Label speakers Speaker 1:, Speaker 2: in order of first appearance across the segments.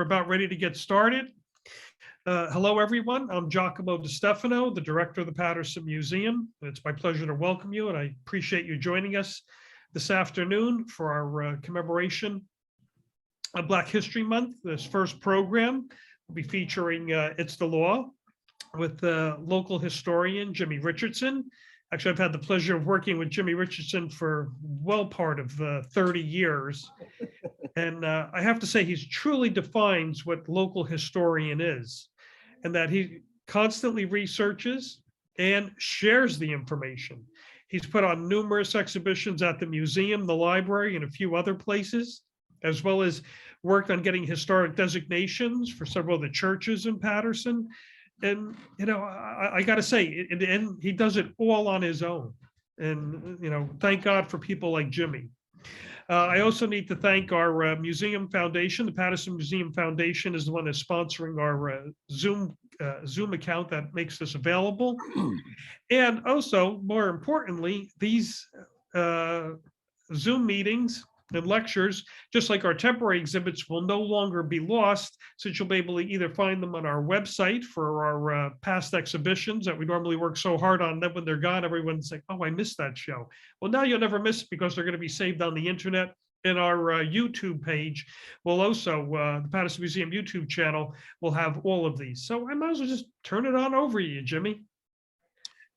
Speaker 1: We're about ready to get started. Hello, everyone. I'm Giacomo DiStefano, the director of the Paterson Museum. It's my pleasure to welcome you, and I appreciate you joining us this afternoon for our commemoration of Black History Month. This first program will be featuring It's the Law with local historian Jimmy Richardson. Actually, I've had the pleasure of working with Jimmy Richardson for well part of 30 years. And I have to say, he truly defines what local historian is, and that he constantly researches and shares the information. He's put on numerous exhibitions at the museum, the library, and a few other places, as well as worked on getting historic designations for several of the churches in Paterson. And, you know, I got to say, in the end, he does it all on his own. And, you know, thank God for people like Jimmy. I also need to thank our museum foundation. The Paterson Museum Foundation is the one that's sponsoring our Zoom account that makes this available. And also, more importantly, these Zoom meetings and lectures, just like our temporary exhibits, will no longer be lost, since you'll be able to either find them on our website for our past exhibitions that we normally work so hard on. Then when they're gone, everyone's like, oh, I missed that show. Well, now you'll never miss it because they're going to be saved on the internet. And our YouTube page will also, the Paterson Museum YouTube channel will have all of these. So I might as well just turn it on over to you, Jimmy.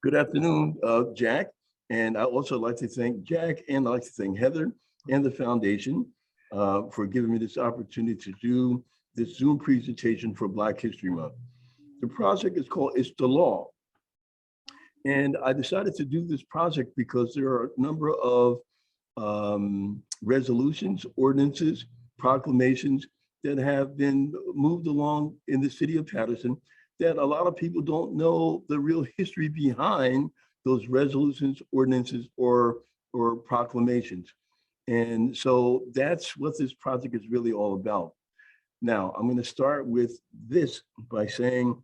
Speaker 2: Good afternoon, Jack. And I also like to thank Jack, and I'd like to thank Heather and the foundation for giving me this opportunity to do this Zoom presentation for Black History Month. The project is called It's the Law. And I decided to do this project because there are a number of resolutions, ordinances, proclamations that have been moved along in the city of Paterson that a lot of people don't know the real history behind those resolutions, ordinances, or proclamations. And so that's what this project is really all about. Now, I'm going to start with this by saying,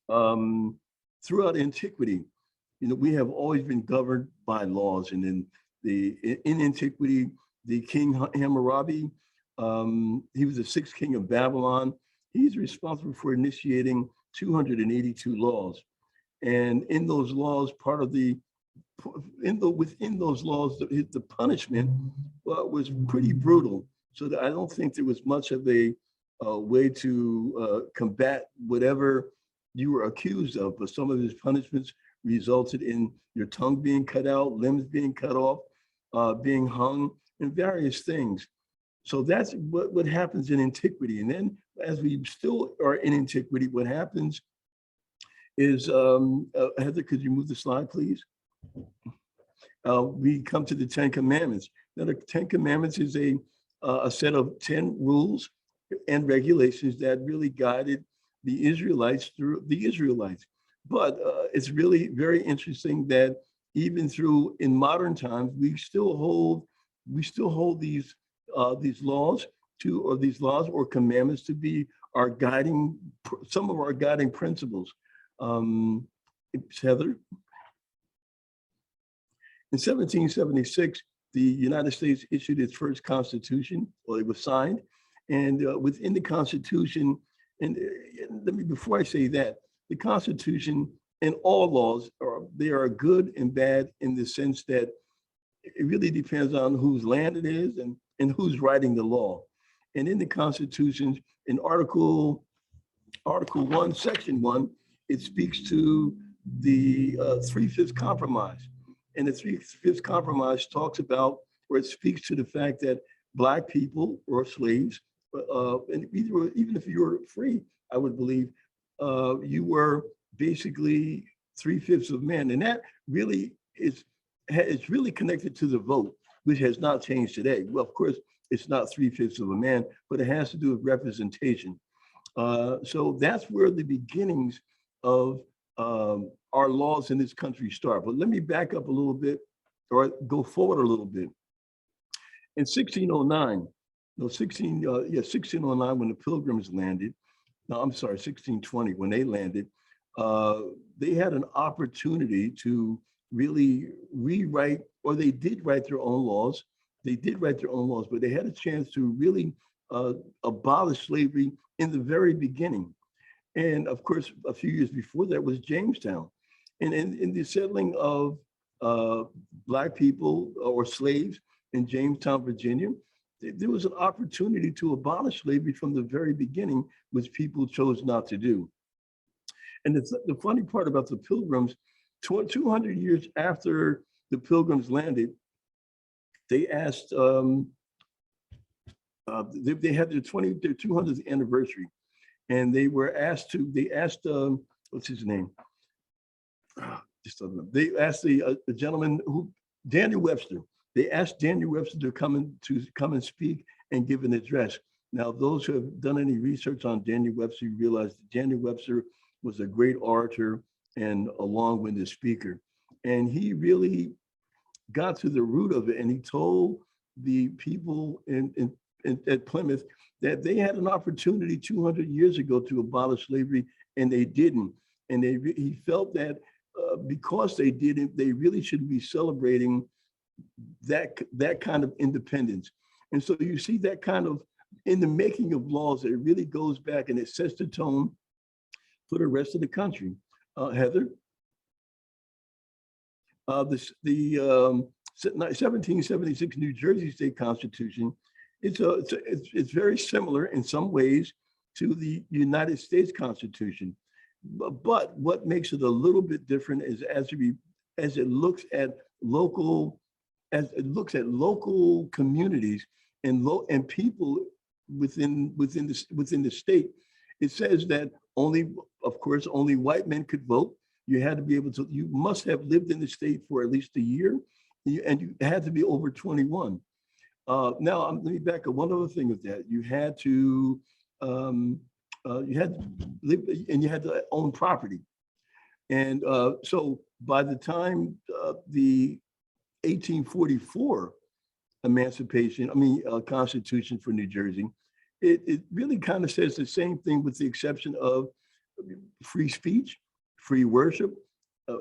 Speaker 2: throughout antiquity, you know, we have always been governed by laws. And in antiquity, the King Hammurabi, he was the sixth king of Babylon. He's responsible for initiating 282 laws. And in those laws, part of within those laws, the punishment was pretty brutal. So that I don't think there was much of a way to combat whatever you were accused of. But some of his punishments resulted in your tongue being cut out, limbs being cut off, being hung, and various things. So that's what happens in antiquity. And then as we still are in antiquity, what happens is, Heather, could you move the slide, please? We come to the 10 Commandments. Now, the 10 Commandments is a set of 10 rules and regulations that really guided the Israelites through the Israelites. But it's really very interesting that even in modern times, we still hold these laws or commandments to be our guiding, some of our guiding principles. Heather. In 1776, the United States issued its first constitution, or it was signed. And within the Constitution, and before I say that, the Constitution and all laws they are good and bad in the sense that it really depends on whose land it is and who's writing the law. And in the Constitution, in Article 1, Section 1, it speaks to the 3/5 compromise. And the 3/5 compromise talks about, or it speaks to the fact that Black people or slaves, and even if you were free, I would believe, you were basically 3/5 of men. And that really is really connected to the vote, which has not changed today. Well, of course, it's not 3/5 of a man, but it has to do with representation. So that's where the beginnings of our laws in this country start. But let me back up a little bit, or go forward a little bit. In 1609, 1609, when the Pilgrims landed, no, I'm sorry, 1620, when they landed, they had an opportunity to really rewrite, or they did write their own laws. They did write their own laws, but they had a chance to really abolished slavery in the very beginning. And of course, a few years before that was Jamestown. And in the settling of Black people or slaves in Jamestown, Virginia, there was an opportunity to abolish slavery from the very beginning, which people chose not to do. And the funny part about the Pilgrims, 200 years after the Pilgrims landed, they asked, they had their 200th anniversary, and they asked, what's his name? They asked the gentleman Daniel Webster. They asked Daniel Webster to come and speak and give an address. Now, those who have done any research on Daniel Webster realize that Daniel Webster was a great orator and a long-winded speaker. And he really got to the root of it, and he told the people at Plymouth that they had an opportunity 200 years ago to abolish slavery, and they didn't. And he felt that because they didn't, they really should be celebrating that kind of independence. And so you see that kind of, in the making of laws, it really goes back and it sets the tone for the rest of the country. Heather? The 1776 New Jersey State Constitution, it's very similar in some ways to the United States Constitution. But what makes it a little bit different is as it looks at local communities and people within the state. It says that only white men could vote. You had to be able to, you must have lived in the state for at least a year, and you had to be over 21. Now, let me back up. One other thing with that, you had to live, and you had to own property. And so by the time the 1844 Constitution for New Jersey, it really kind of says the same thing with the exception of free speech, free worship,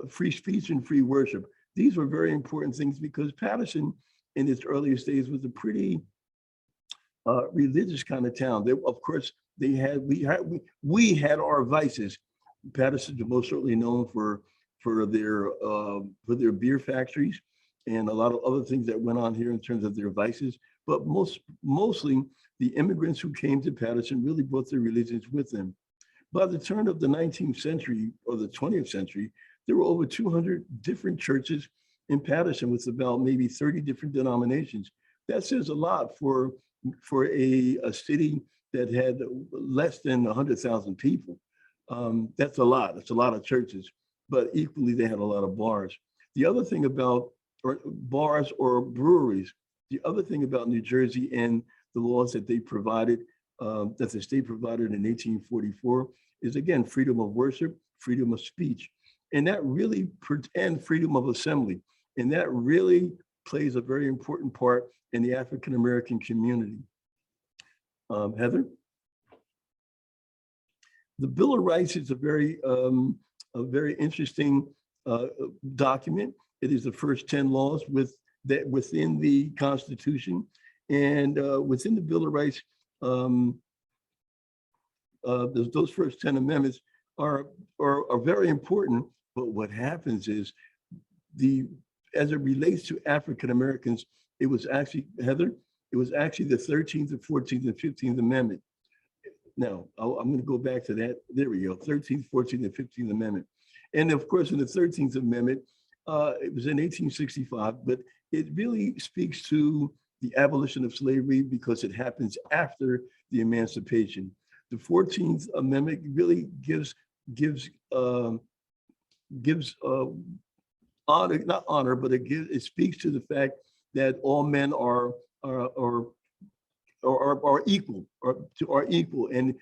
Speaker 2: free speech and free worship. These were very important things because Paterson in its earliest days was a pretty religious kind of town. Of course, we had our vices. Paterson is most certainly known for their beer factories and a lot of other things that went on here in terms of their vices. But mostly the immigrants who came to Paterson really brought their religions with them. By the turn of the 19th century or the 20th century, there were over 200 different churches in Paterson with about maybe 30 different denominations. That says a lot for a city that had less than 100,000 people. That's a lot. It's a lot of churches, but equally they had a lot of bars. The other thing about bars or breweries, the other thing about New Jersey and the laws that they provided, that the state provided in 1844 is, again, freedom of worship, freedom of speech, and that really, and freedom of assembly. And that really plays a very important part in the African-American community. Heather? The Bill of Rights is a very interesting document. It is the first 10 laws within the Constitution. And within the Bill of Rights, those first 10 amendments are very important. But what happens is as it relates to African Americans, it was actually, Heather, it was actually the 13th, the 14th, and 15th Amendment. Now, I'm going to go back to that. There we go, 13th, 14th, and 15th Amendment. And of course, in the 13th Amendment, it was in 1865, but it really speaks to the abolition of slavery because it happens after the emancipation. The 14th Amendment really gives honor, not honor, but it speaks to the fact that all men are equal, are equal. And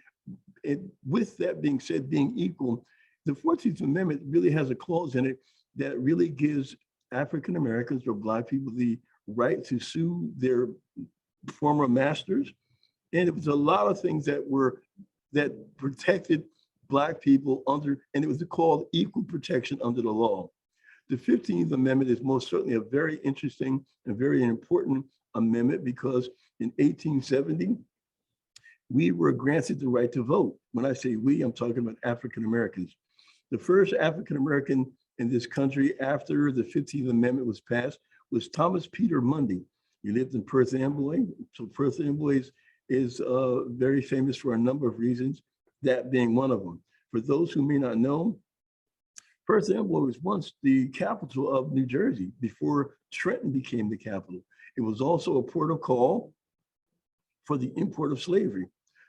Speaker 2: with that being said, being equal, the 14th Amendment really has a clause in it that really gives African Americans or Black people the right to sue their former masters. And it was a lot of things that protected Black people under, and it was called equal protection under the law. The 15th Amendment is most certainly a very interesting and very important amendment because in 1870, we were granted the right to vote. When I say we, I'm talking about African Americans. The first African American in this country after the 15th Amendment was passed was Thomas Peter Mundy. He lived in Perth Amboy. So Perth Amboy is very famous for a number of reasons, that being one of them. For those who may not know, Perth Amboy was once the capital of New Jersey before Trenton became the capital. It was also a port of call for the import of slavery.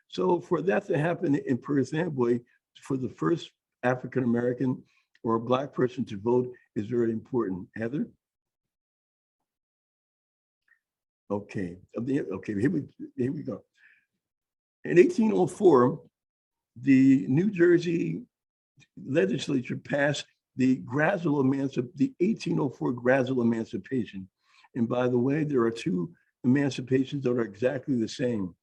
Speaker 2: So for that to happen in Perth Amboy, for the first African American or a Black person to vote is very important. Heather? Okay, here we go. In 1804, the New Jersey legislature passed the 1804 gradual emancipation. And by the way, there are two emancipations that are exactly the same: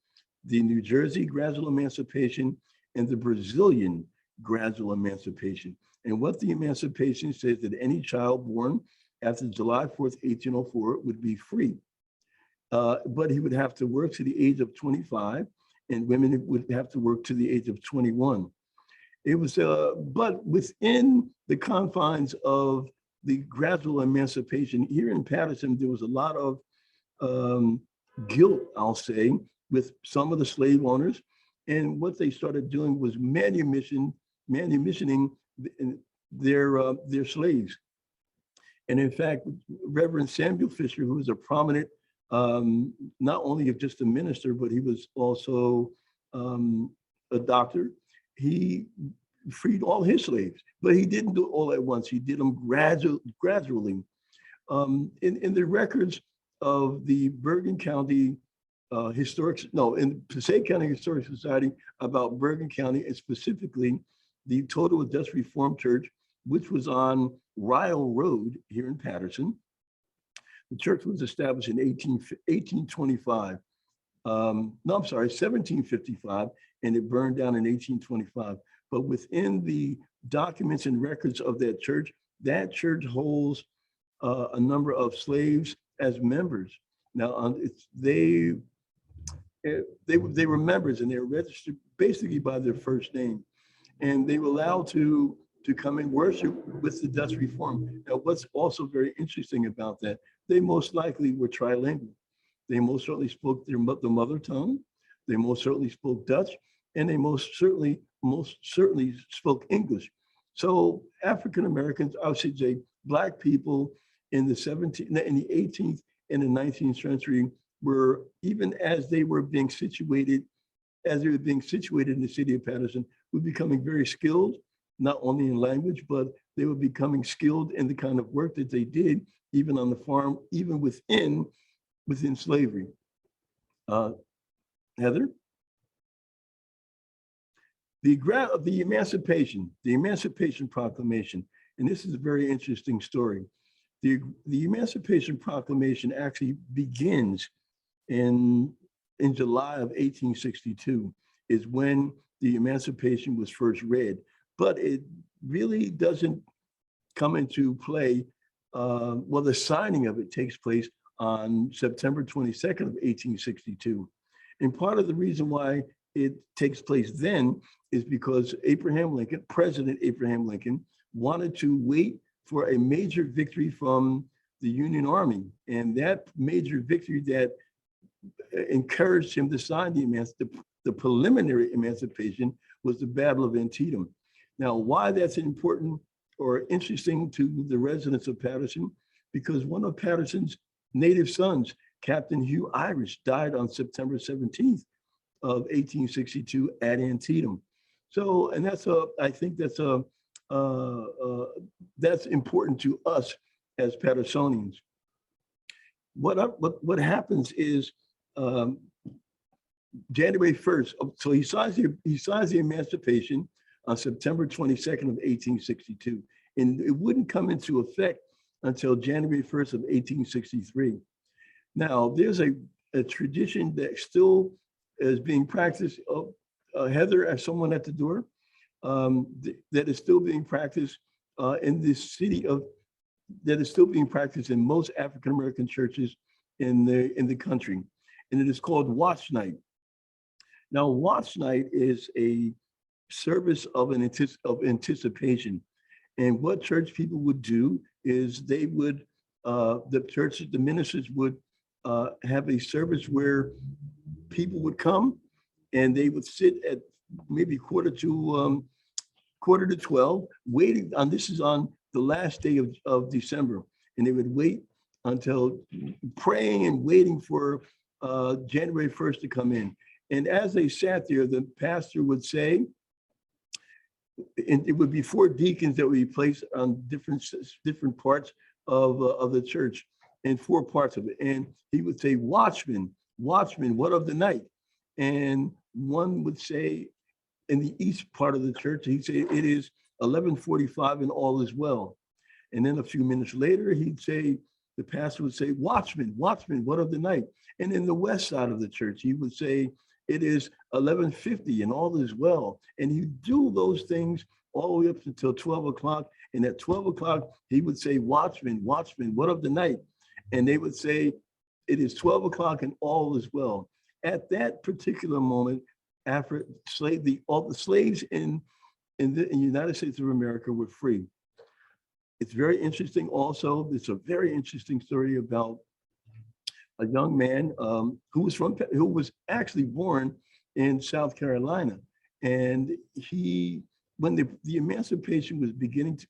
Speaker 2: the New Jersey gradual emancipation and the Brazilian gradual emancipation. And what the emancipation says that any child born after July 4th, 1804 would be free. But he would have to work to the age of 25, and women would have to work to the age of 21. It was, but within the confines of the gradual emancipation here in Paterson, there was a lot of guilt, I'll say, with some of the slave owners. And what they started doing was manumissioning their slaves. And in fact, Reverend Samuel Fisher, who was a prominent, not only of just a minister, but he was also a doctor. He freed all his slaves, but he didn't do it all at once. He did them gradually. In the records of the Bergen County in Passaic County Historic Society about Bergen County, and specifically the Total Dutch Reformed Church, which was on Ryle Road here in Paterson. The church was established in 1755, and it burned down in 1825. But within the documents and records of that church holds a number of slaves as members. Now, they were members, and they were registered basically by their first name, and they were allowed to come and worship with the Dutch Reform. Now, what's also very interesting about that, they most likely were trilingual. They most certainly spoke the mother tongue. They most certainly spoke Dutch, and they most certainly spoke English. So African Americans, I should say, Black people in the 18th and the 19th century were, even as they were being situated in the city of Paterson, were becoming very skilled, not only in language, but they were becoming skilled in the kind of work that they did, even on the farm, even within slavery. Heather? The Emancipation Proclamation, and this is a very interesting story. The Emancipation Proclamation actually begins in July of 1862, is when the Emancipation was first read, but it really doesn't come into play. The signing of it takes place on September 22nd of 1862. And part of the reason why it takes place then is because President Abraham Lincoln wanted to wait for a major victory from the Union Army. And that major victory that encouraged him to sign the preliminary emancipation was the Battle of Antietam. Now, why that's important or interesting to the residents of Paterson, because one of Paterson's native sons, Captain Hugh Irish, died on September 17th of 1862 at Antietam. So, and I think that's important to us as Patersonians. What happens is January 1st, so he signs the emancipation on September 22nd of 1862, and it wouldn't come into effect until January 1st of 1863. Now, there's a tradition that still is being practiced. Heather, as someone at the door, that is still being practiced in this city that is still being practiced in most African-American churches in the country. And it is called Watch Night. Now, watch night is a service of anticipation. And what church people would do is they would, the ministers would have a service where people would come and they would sit at maybe quarter to 12, waiting on, this is on the last day of December. And they would wait until praying and waiting for January 1st to come in. And as they sat there, the pastor would say, and it would be 4 deacons that would be placed on different parts of the church, and 4 parts of it. And he would say, watchmen, watchmen, what of the night? And one would say, in the east part of the church, he'd say, it is 11:45 and all is well. And then a few minutes later, he'd say, the pastor would say, watchmen, watchmen, what of the night? And in the west side of the church, he would say, it is 11:50 and all is well. And he'd do those things all the way up until 12 o'clock. And at 12 o'clock, he would say, watchmen, watchmen, what of the night? And they would say, it is 12 o'clock and all is well. At that particular moment, after all the slaves in the United States of America were free. It's very interesting also, it's a very interesting story about a young man who was actually born in South Carolina. And when the emancipation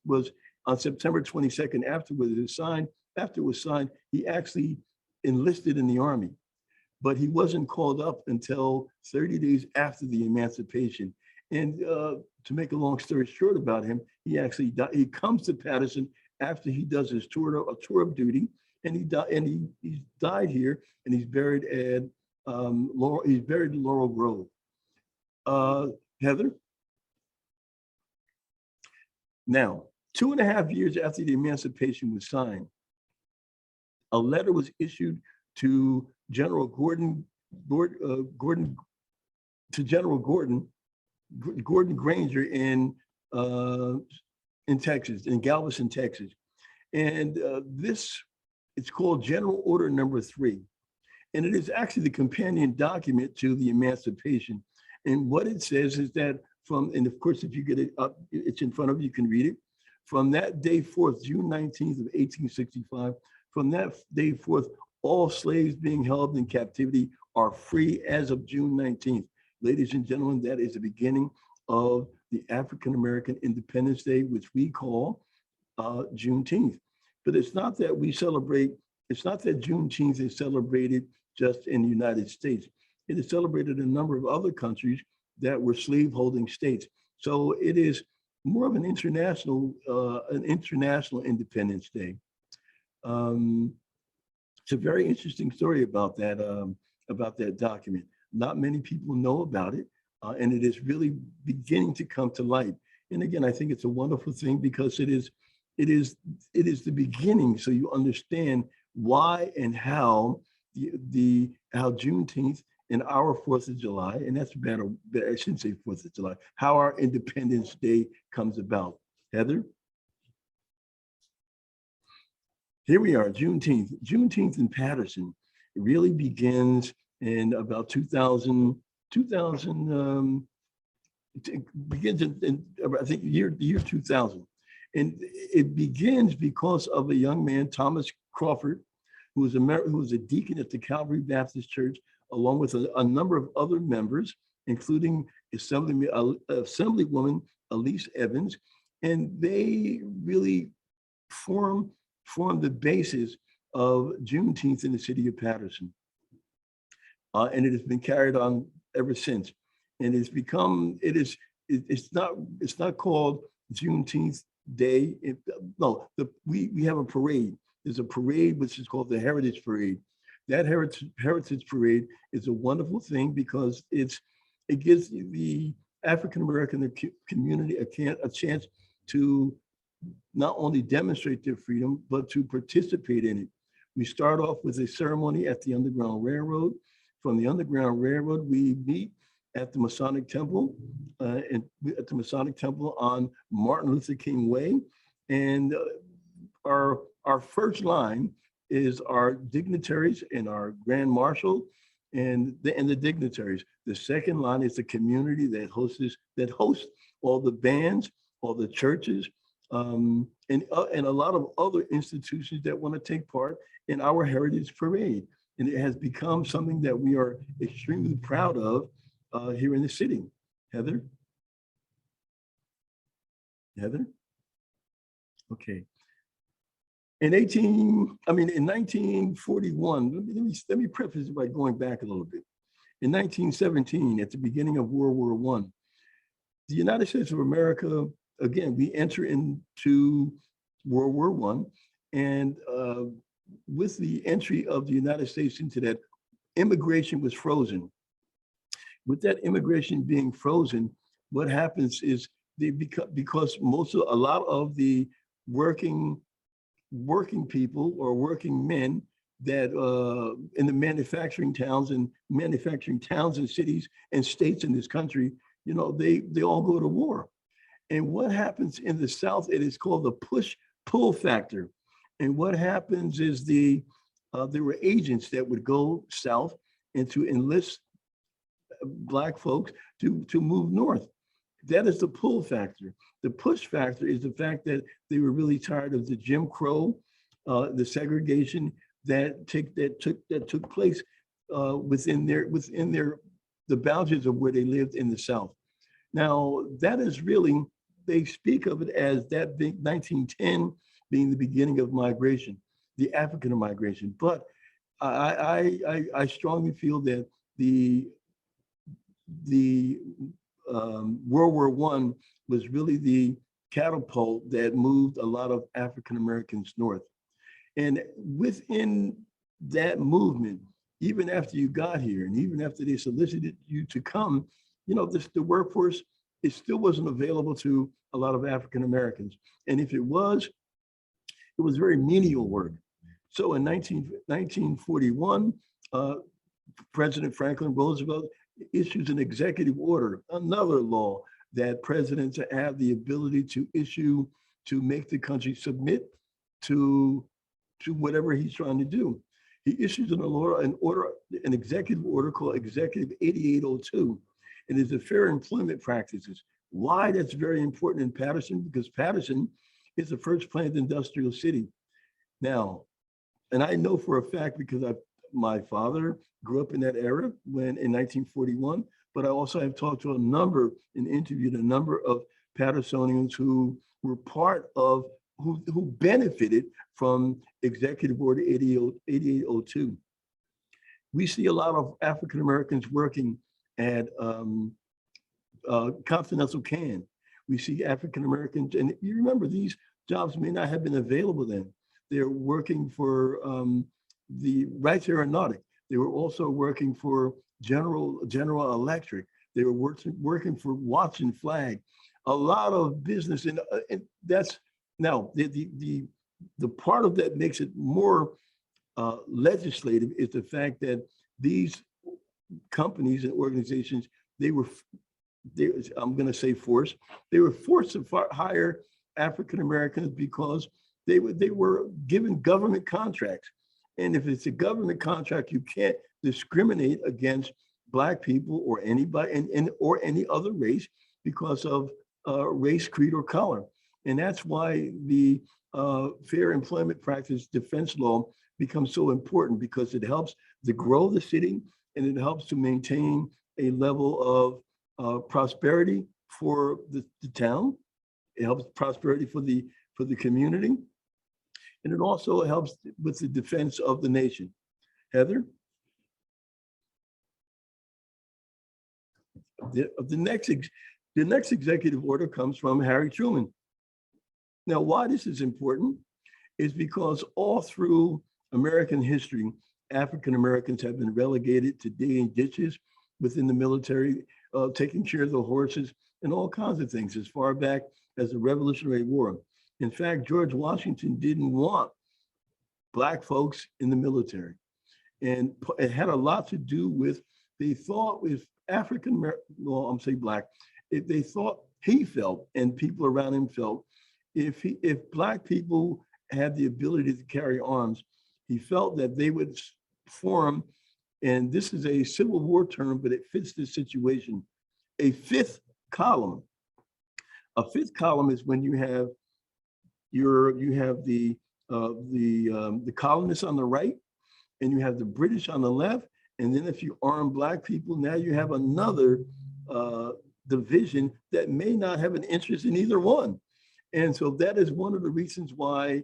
Speaker 2: was on September 22nd, after it was signed, he actually enlisted in the Army. But he wasn't called up until 30 days after the emancipation. And to make a long story short about him, he comes to Paterson after he does his tour of duty, and he died here, and he's buried at Laurel Grove. Heather? Now, 2.5 years after the emancipation was signed, a letter was issued to General Gordon Granger in Texas, in Galveston, Texas. And it's called General Order Number 3. And it is actually the companion document to the emancipation. And what it says is that and of course, if you get it up, it's in front of you, you can read it. From that day forth, June 19th of 1865, from that day forth, all slaves being held in captivity are free as of June 19th. Ladies and gentlemen, that is the beginning of the African-American Independence Day, which we call Juneteenth. But it's not that Juneteenth is celebrated just in the United States. It is celebrated in a number of other countries that were slave-holding states. So it is more of an international Independence Day. It's a very interesting story about that document. Not many people know about it, and it is really beginning to come to light. And again, I think it's a wonderful thing because it is the beginning, so you understand why and how how Juneteenth and our 4th of July, and that's better, I shouldn't say 4th of July, how our Independence Day comes about. Heather? Here we are, Juneteenth. Juneteenth in Paterson really begins in about 2000, begins in I think year 2000. And it begins because of a young man, Thomas Crawford, who was a deacon at the Calvary Baptist Church, along with a number of other members, including Assemblywoman Elise Evans. And they really formed the basis of Juneteenth in the city of Paterson. And it has been carried on ever since. And it's not called Juneteenth Day. We have a parade. There's a parade which is called the Heritage Parade. That Heritage Parade is a wonderful thing because it gives the African-American community a chance to not only demonstrate their freedom, but to participate in it. We start off with a ceremony at the Underground Railroad. From the Underground Railroad, we meet at the Masonic Temple, on Martin Luther King Way. And our first line is our dignitaries and our Grand Marshal and the dignitaries. The second line is the community that hosts all the bands, all the churches, and a lot of other institutions that want to take part in our Heritage Parade. And it has become something that we are extremely proud of here in the city. Heather? Heather? Okay. In 1941, let me preface it by going back a little bit. In 1917, at the beginning of World War I, the United States of America, again, we enter into World War I, and with the entry of the United States into that, immigration was frozen. With that immigration being frozen, what happens is because a lot of the working people or working men that in the manufacturing towns and cities and states in this country, they all go to war. And what happens in the South, it is called the push-pull factor. And what happens is there were agents that would go south and to enlist Black folks to move north. That is the pull factor. The push factor is the fact that they were really tired of the Jim Crow, the segregation that took place within the boundaries of where they lived in the South. Now, that is really, they speak of it as that big 1910 being the beginning of migration, the African migration. But I strongly feel that the World War I was really the catapult that moved a lot of African Americans north. And within that movement, even after you got here and even after they solicited you to come, the workforce, it still wasn't available to a lot of African Americans. And if it was very menial work. So in 1941, President Franklin Roosevelt issues an executive order, another law that presidents have the ability to issue to make the country submit to whatever he's trying to do. He issues an executive order called Executive 8802. It is the Fair Employment Practices. Why that's very important in Paterson? Because Paterson is the first planned industrial city. Now, and I know for a fact because my father grew up in that era in 1941, but I also have talked to and interviewed a number of Patersonians who were part of, who benefited from Executive Order 8802. We see a lot of African Americans working at Continental Can. We see African Americans, and you remember these jobs may not have been available then. They're working for the Wright Aeronautic. They were also working for General Electric. They were working for Watson Flag. A lot of business, and that's now the part of that makes it more legislative is the fact that these companies and organizations, I'm going to say forced. They were forced to hire African Americans because they were given government contracts. And if it's a government contract, you can't discriminate against Black people or anybody or any other race because of race, creed, or color. And that's why the Fair Employment Practice Defense Law becomes so important, because it helps to grow the city and it helps to maintain a level of prosperity for the town. It helps prosperity for the community. And it also helps with the defense of the nation. Heather? The next executive order comes from Harry Truman. Now, why this is important is because all through American history, African Americans have been relegated to digging ditches within the military, taking care of the horses, and all kinds of things as far back as the Revolutionary War. In fact, George Washington didn't want Black folks in the military. And it had a lot to do with, they thought with African American, well, I'm saying Black, they thought, he felt, and people around him felt, if Black people had the ability to carry arms, he felt that they would form And this is a Civil War term, but it fits this situation. A fifth column. A fifth column is when you have the colonists on the right, and you have the British on the left. And then if you arm Black people, now you have another division that may not have an interest in either one. And so that is one of the reasons why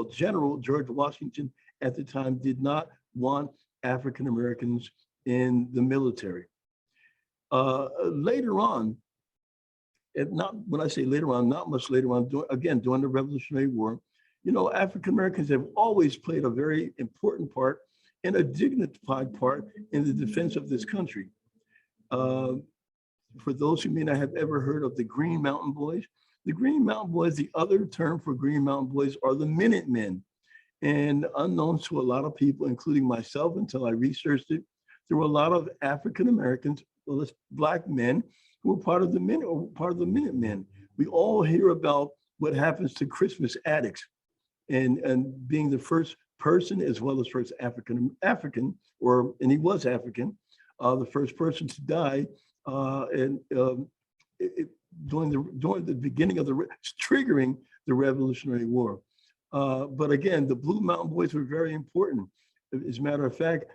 Speaker 2: General George Washington at the time did not want African Americans in the military. Later on, when I say later on, not much later on, during the Revolutionary War, African Americans have always played a very important part and a dignified part in the defense of this country. For those who may not have ever heard of the Green Mountain Boys, the other term for Green Mountain Boys are the Minutemen. And unknown to a lot of people, including myself until I researched it, there were a lot of African Americans, Black men, who were part of the Minutemen. We all hear about what happens to Christmas addicts, and being the first person, as well as first African, and he was African, the first person to die, during the beginning of triggering the Revolutionary War. But again, the Blue Mountain Boys were very important. As a matter of fact,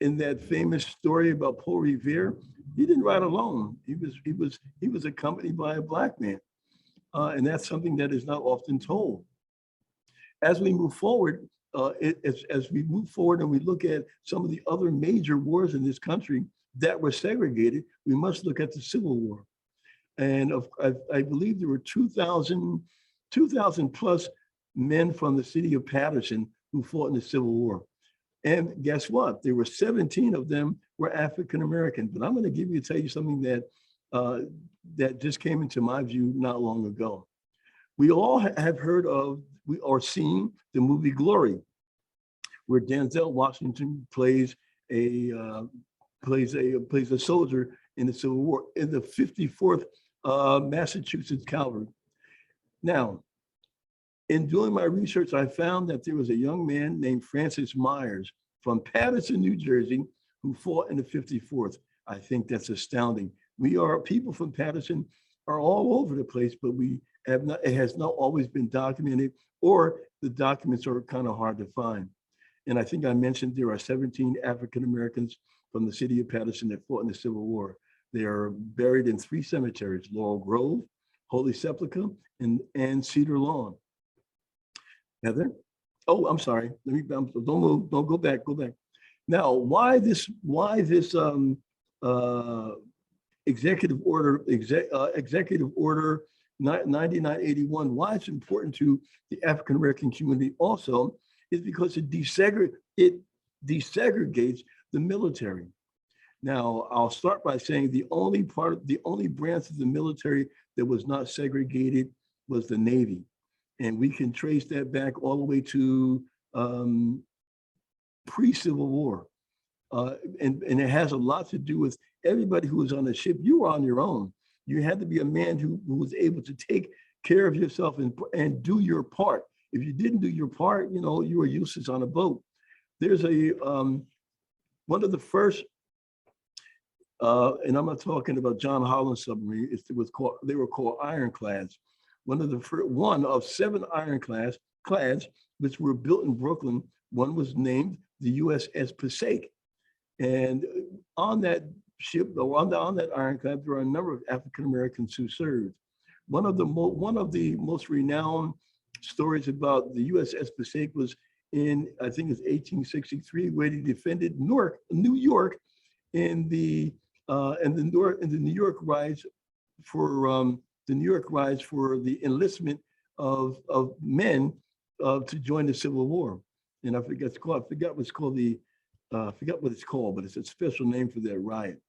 Speaker 2: in that famous story about Paul Revere, he didn't ride alone. He was accompanied by a Black man, and that's something that is not often told. As we move forward, and we look at some of the other major wars in this country that were segregated, we must look at the Civil War. And I believe there were 2,000 plus men from the city of Paterson who fought in the Civil War. And guess what? There were 17 of them were African American. But I'm going to tell you something that just came into my view not long ago. We all have heard of or seen the movie Glory, where Denzel Washington plays a soldier in the Civil War in the 54th Massachusetts Cavalry. Now, in doing my research, I found that there was a young man named Francis Myers from Paterson, New Jersey, who fought in the 54th. I think that's astounding. People from Paterson are all over the place, but it has not always been documented, or the documents are kind of hard to find. And I think I mentioned there are 17 African Americans from the city of Paterson that fought in the Civil War. They are buried in 3 cemeteries: Laurel Grove, Holy Sepulchre, and Cedar Lawn. Heather? Oh, I'm sorry. Don't move. Don't go back. Go back. Now, why this executive order 9981? Why it's important to the African American community also is because it desegregates the military. Now, I'll start by saying the only branch of the military that was not segregated was the Navy. And we can trace that back all the way to pre-Civil War. And it has a lot to do with everybody who was on the ship. You were on your own. You had to be a man who was able to take care of yourself and do your part. If you didn't do your part, you were useless on a boat. There's one of the first, and I'm not talking about John Holland submarine. They were called ironclads. One of 7 ironclads which were built in Brooklyn. One was named the USS Passaic, and on that ship, or on that ironclad, there are a number of African Americans who served. One of the most renowned stories about the USS Passaic was in, I think it's 1863, where he defended New York in the New York rise for the enlistment of men to join the Civil War. And I forgot what it's called, but it's a special name for that riot.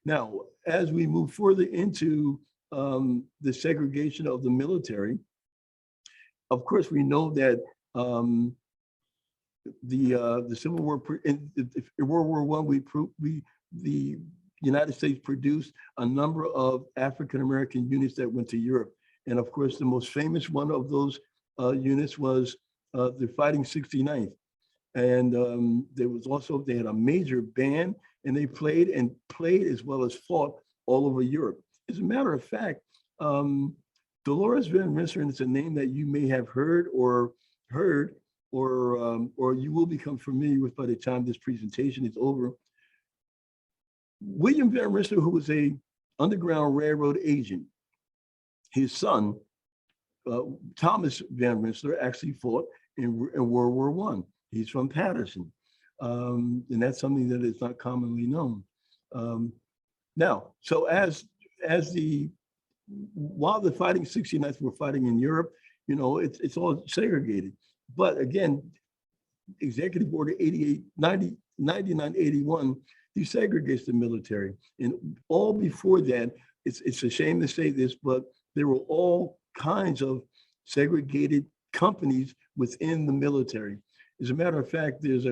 Speaker 2: Now, as we move further into the segregation of the military, of course, we know that the Civil War, in World War I, the United States produced a number of African American units that went to Europe. And of course, the most famous one of those units was the Fighting 69th. And there was also, they had a major band, and they played as well as fought all over Europe. As a matter of fact, Dolores Van Rensselaer is a name that you may have heard, or you will become familiar with by the time this presentation is over. William Van Rensselaer, who was a Underground Railroad agent, his son, Thomas Van Rensselaer, actually fought in World War I. He's from Paterson. And that's something that is not commonly known. Now, so while the fighting 69th were fighting in Europe, you know, it's all segregated. But again, Executive Order 9981 desegregates the military. And all before that, it's a shame to say this, but there were all kinds of segregated companies within the military. As a matter of fact, there was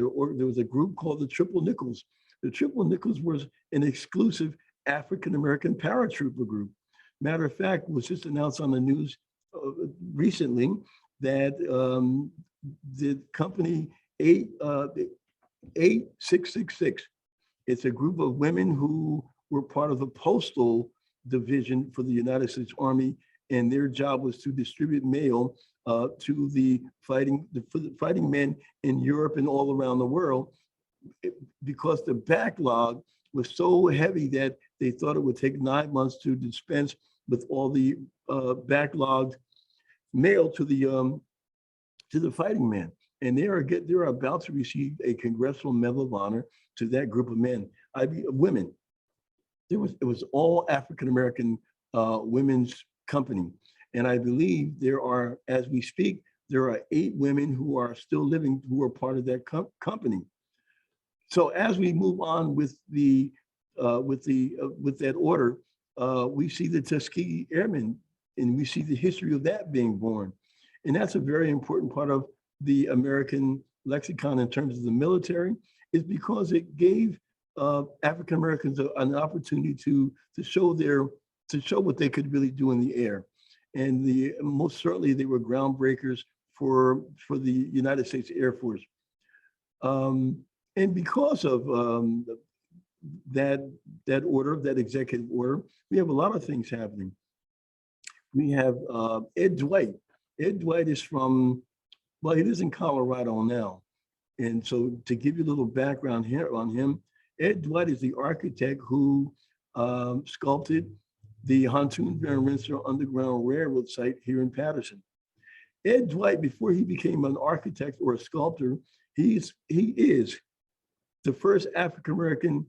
Speaker 2: a group called the Triple Nickels. The Triple Nickels was an exclusive African-American paratrooper group. Matter of fact, it was just announced on the news recently that the company 8666, it's a group of women who were part of the postal division for the United States Army, and their job was to distribute mail to the fighting men in Europe and all around the world, because the backlog was so heavy that they thought it would take 9 months to dispense with all the backlogged mail to the fighting men. And they're about to receive a Congressional Medal of Honor to that group of women. It was all African-American women's company. And I believe there are, as we speak, there are 8 women who are still living, who are part of that company. So as we move on with that order, we see the Tuskegee Airmen, and we see the history of that being born. And that's a very important part of the American lexicon in terms of the military, is because it gave African Americans an opportunity to show what they could really do in the air. And most certainly they were groundbreakers for the United States Air Force. And because of that order, that executive order, we have a lot of things happening. We have Ed Dwight. Ed Dwight is from, well, he lives in Colorado now. And so to give you a little background here on him, Ed Dwight is the architect who sculpted the Huntoon Van Rensselaer Underground Railroad site here in Paterson. Ed Dwight, before he became an architect or a sculptor, he is the first African-American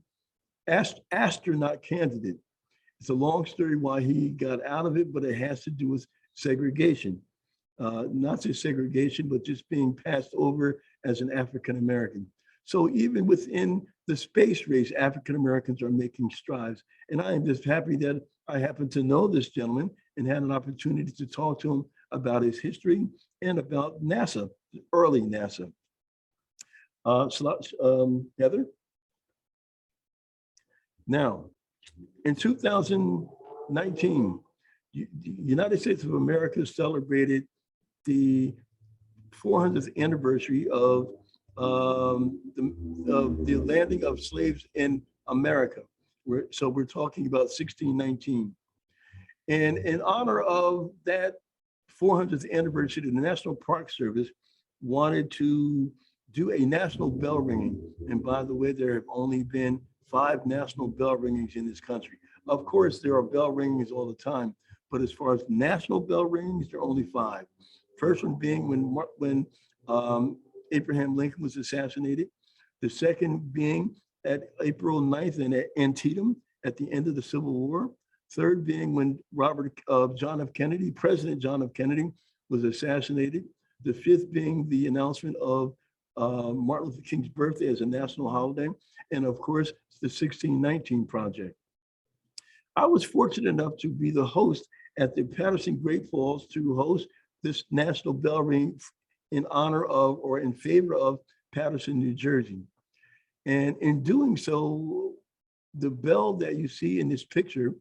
Speaker 2: astronaut candidate. It's a long story why he got out of it, but it has to do with segregation. Not just segregation, but just being passed over as an African-American. So even within the space race, African-Americans are making strides. And I am just happy that I happen to know this gentleman and had an opportunity to talk to him about his history and about NASA, early NASA. Heather? Now, in 2019, the United States of America celebrated the 400th anniversary of the landing of slaves in America. So we're talking about 1619. And in honor of that 400th anniversary, the National Park Service wanted to do a national bell ringing. And by the way, there have only been 5 national bell ringings in this country. Of course, there are bell ringings all the time, but as far as national bell ringings, there are only 5. First one being when Abraham Lincoln was assassinated. The second being at April 9th in Antietam at the end of the Civil War. Third being when President John F. Kennedy was assassinated. The fifth being the announcement of Martin Luther King's birthday as a national holiday. And of course, the 1619 Project. I was fortunate enough to be the host at the Paterson Great Falls to host this national bell ring in honor of, or in favor of, Paterson, New Jersey. And in doing so, the bell that you see in this picture,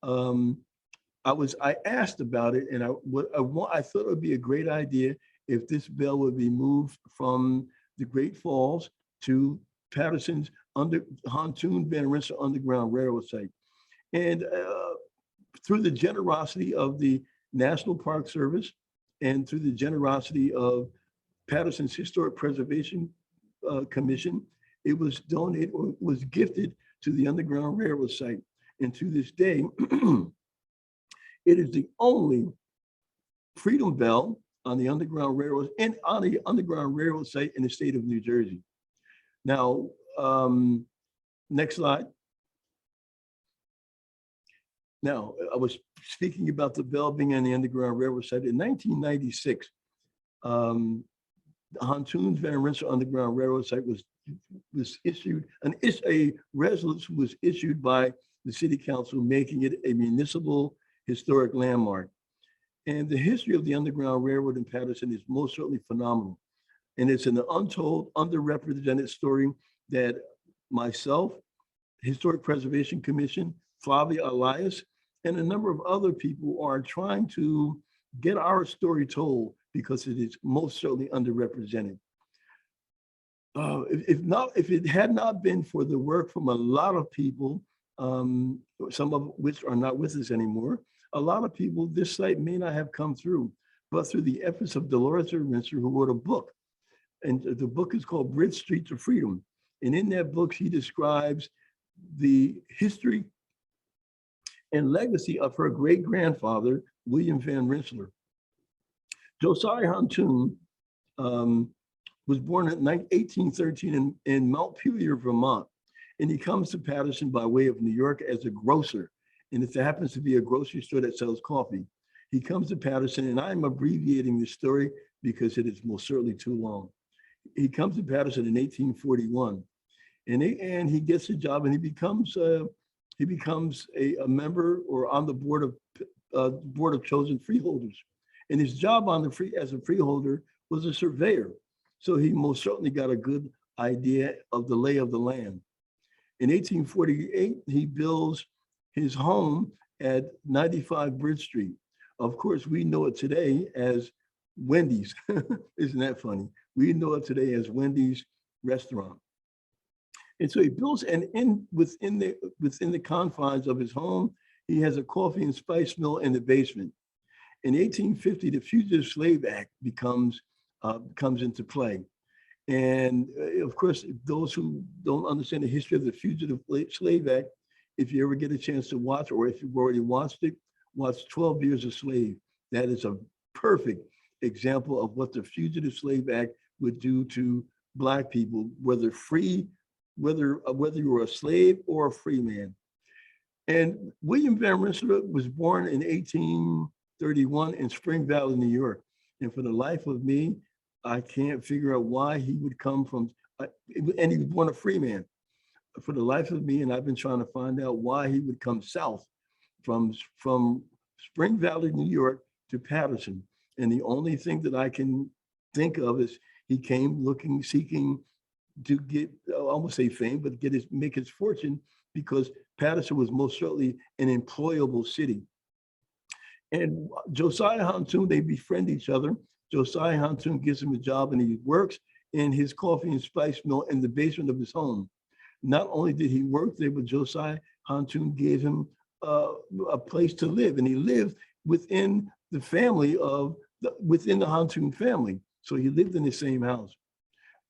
Speaker 2: I asked about it, and I thought it would be a great idea if this bell would be moved from the Great Falls to Paterson's Pontoon Van Rensselaer Underground Railroad site. And through the generosity of the National Park Service and through the generosity of Paterson's Historic Preservation Commission, it was donated or was gifted to the Underground Railroad site. And to this day, it is the only Freedom Bell on the Underground Railroad and on the Underground Railroad site in the state of New Jersey. Now, next slide. Now, I was speaking about the bell being on the Underground Railroad site. In 1996, the Pontoons Van Rensselaer Underground Railroad site was issued, a resolution was issued by the City Council, making it a municipal historic landmark. And the history of the Underground Railroad in Paterson is most certainly phenomenal. And it's an untold, underrepresented story that myself, Historic Preservation Commission, Flavia Elias, and a number of other people are trying to get our story told because it is most certainly underrepresented. If it had not been for the work from a lot of people, some of which are not with us anymore, a lot of people, this site may not have come through, but through the efforts of Dolores Rinser, who wrote a book. And the book is called Bridge Street to Freedom. And in that book, she describes the history and legacy of her great-grandfather, William Van Rensselaer. Josiah Pontoon was born in 1813 in Montpelier, Vermont. And he comes to Paterson by way of New York as a grocer. And if there happens to be a grocery store that sells coffee, he comes to Paterson, and I'm abbreviating this story because it is most certainly too long. He comes to Paterson in 1841, and he gets a job, and he becomes a member or on the board of chosen freeholders. And his job as a freeholder was a surveyor. So he most certainly got a good idea of the lay of the land. In 1848, he builds his home at 95 Bridge Street. Of course, we know it today as Wendy's. Isn't that funny? We know it today as Wendy's restaurant. And so he builds, and within the confines of his home, he has a coffee and spice mill in the basement. In 1850, the Fugitive Slave Act comes into play. And of course, those who don't understand the history of the Fugitive Slave Act, if you ever get a chance to watch, or if you've already watched it, watch 12 Years a Slave. That is a perfect example of what the Fugitive Slave Act would do to Black people, whether you were a slave or a free man. And William Van Rensselaer was born in 1831 in Spring Valley, New York. And for the life of me, I can't figure out why he would come from, and he was born a free man. For the life of me, and I've been trying to find out why he would come south from Spring Valley, New York to Paterson. And the only thing that I can think of is he came seeking to get, I won't say fame, but make his fortune, because Paterson was most certainly an employable city. And Josiah Pontoon, they befriend each other. Josiah Pontoon gives him a job, and he works in his coffee and spice mill in the basement of his home. Not only did he work there, but Josiah Pontoon gave him a place to live, and he lived within the family within the Pontoon family. So he lived in the same house.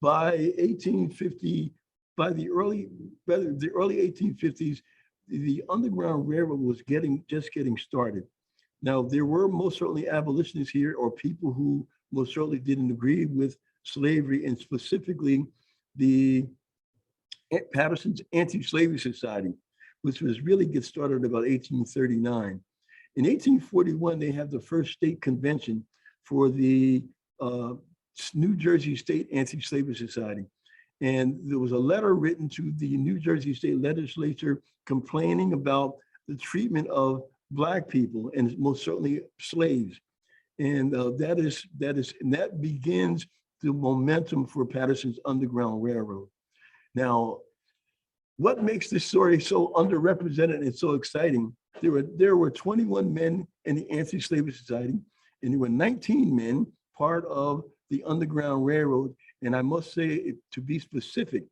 Speaker 2: By 1850, by the early 1850s, the Underground Railroad was just getting started. Now, there were most certainly abolitionists here, or people who most certainly didn't agree with slavery, and specifically the Paterson's Anti-Slavery Society, which was really get started about 1839. In 1841, they have the first state convention for the New Jersey State Anti-Slavery Society. And there was a letter written to the New Jersey State Legislature complaining about the treatment of Black people, and most certainly slaves. And that begins the momentum for Paterson's Underground Railroad. Now, what makes this story so underrepresented and so exciting? There were 21 men in the Anti-Slavery Society, and there were 19 men part of the Underground Railroad, And I must say, to be specific,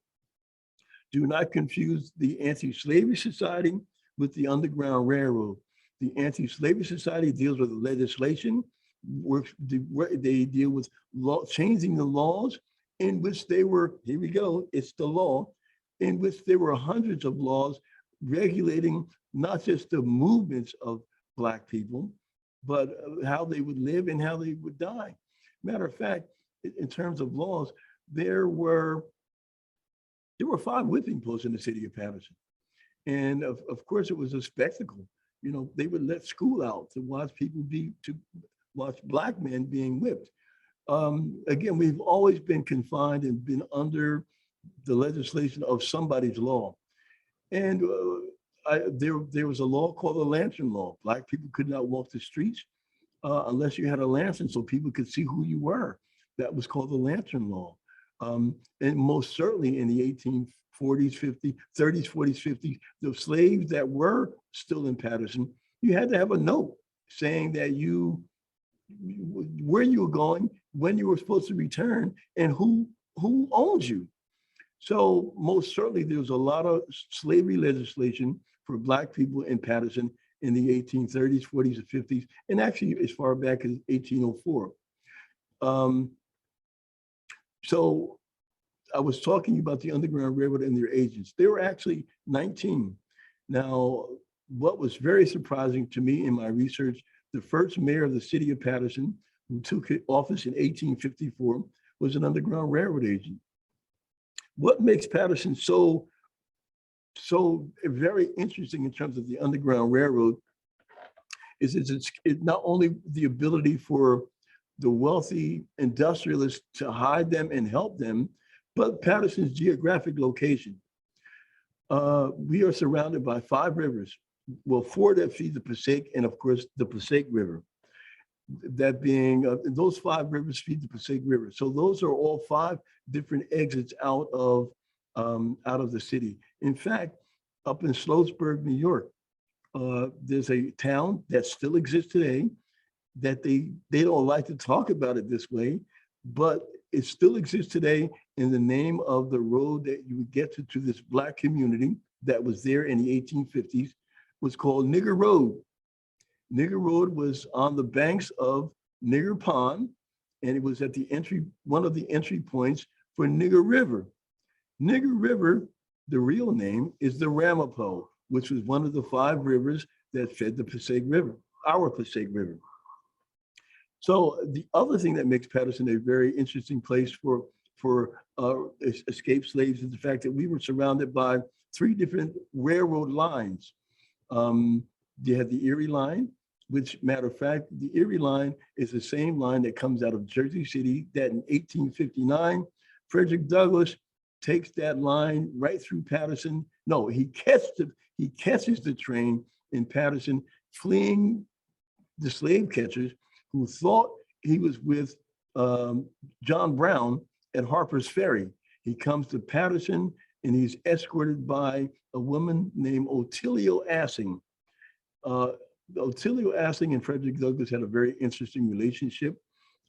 Speaker 2: do not confuse the Anti-Slavery Society with the Underground Railroad. The Anti-Slavery Society deals with legislation, they deal with law, changing the laws in which they were, here we go, it's the law, in which there were hundreds of laws regulating not just the movements of Black people, but how they would live and how they would die. Matter of fact, in terms of laws, there were 5 whipping posts in the city of Paterson. And of course, it was a spectacle. You know, they would let school out to watch watch Black men being whipped. Again, we've always been confined and been under the legislation of somebody's law. And there was a law called the Lantern Law. Black people could not walk the streets unless you had a lantern so people could see who you were. That was called the Lantern Law. And most certainly in the 1840s, 50s, 30s, 40s, 50s, the slaves that were still in Paterson, you had to have a note saying that where you were going, when you were supposed to return, and who owns you. So most certainly there was a lot of slavery legislation for Black people in Paterson in the 1830s, 40s, and 50s, and actually as far back as 1804. So I was talking about the Underground Railroad and their agents. There were actually 19. Now, what was very surprising to me in my research, the first mayor of the city of Paterson, who took office in 1854, was an Underground Railroad agent. What makes Paterson so very interesting in terms of the Underground Railroad is it's not only the ability for the wealthy industrialists to hide them and help them, but Paterson's geographic location. We are surrounded by 5 rivers. Well, 4 that feed the Passaic, and of course the Passaic River. That being, those 5 rivers feed the Passaic River. So those are all 5 different exits out of the city. In fact, up in Sloatsburg, New York, there's a town that still exists today that they don't like to talk about it this way, but it still exists today in the name of the road that you would get to this Black community that was there in the 1850s, was called Nigger Road. Nigger Road was on the banks of Nigger Pond, and it was at the one of the entry points for Nigger River. Nigger River, the real name, is the Ramapo, which was one of the 5 rivers that fed the Passaic River, our Passaic River. So the other thing that makes Paterson a very interesting place for escaped slaves is the fact that we were surrounded by 3 different railroad lines. You had the Erie line, which, matter of fact, the Erie line is the same line that comes out of Jersey City, that in 1859, Frederick Douglass takes that line right through Paterson. No, he catches the train in Paterson, fleeing the slave catchers who thought he was with John Brown at Harper's Ferry. He comes to Paterson and he's escorted by a woman named Otilio Assing. Otilio Assing and Frederick Douglass had a very interesting relationship.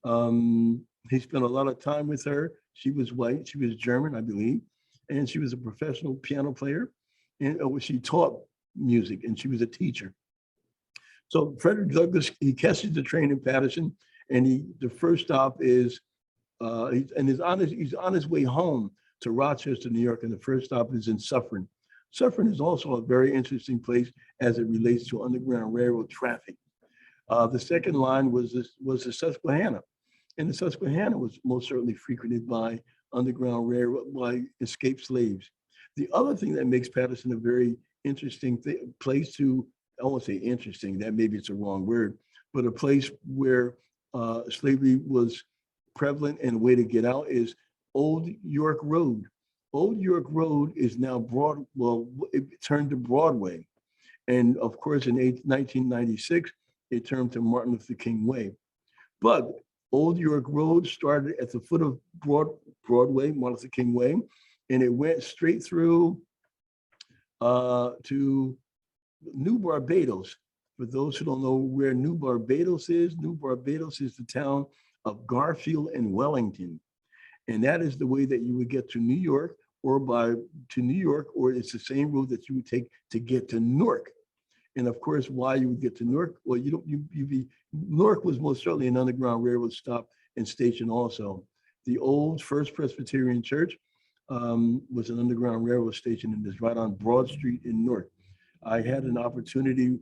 Speaker 2: He spent a lot of time with her. She was white, she was German, I believe, and she was a professional piano player, and she taught music, and she was a teacher. So Frederick Douglass, he catches the train in Paterson, and the first stop is, he's on his way home to Rochester, New York, and the first stop is in Suffern. Suffern is also a very interesting place as it relates to Underground Railroad traffic. The second line was the Susquehanna, and the Susquehanna was most certainly frequented by Underground Railroad, by escaped slaves. The other thing that makes Paterson a very interesting place to, I won't say interesting, that maybe it's a wrong word, but a place where slavery was prevalent and a way to get out is Old York Road. Old York Road is now it turned to Broadway. And of course, in 1996, it turned to Martin Luther King Way. But Old York Road started at the foot of Broadway, Martin Luther King Way, and it went straight through to New Barbados. For those who don't know where New Barbados is the town of Garfield and Wellington. And that is the way that you would get to New York, or it's the same road that you would take to get to Newark. And of course, why you would get to Newark? Well, Newark was most certainly an Underground Railroad stop and station also. The old First Presbyterian Church was an Underground Railroad station, and is right on Broad Street in Newark. I had an opportunity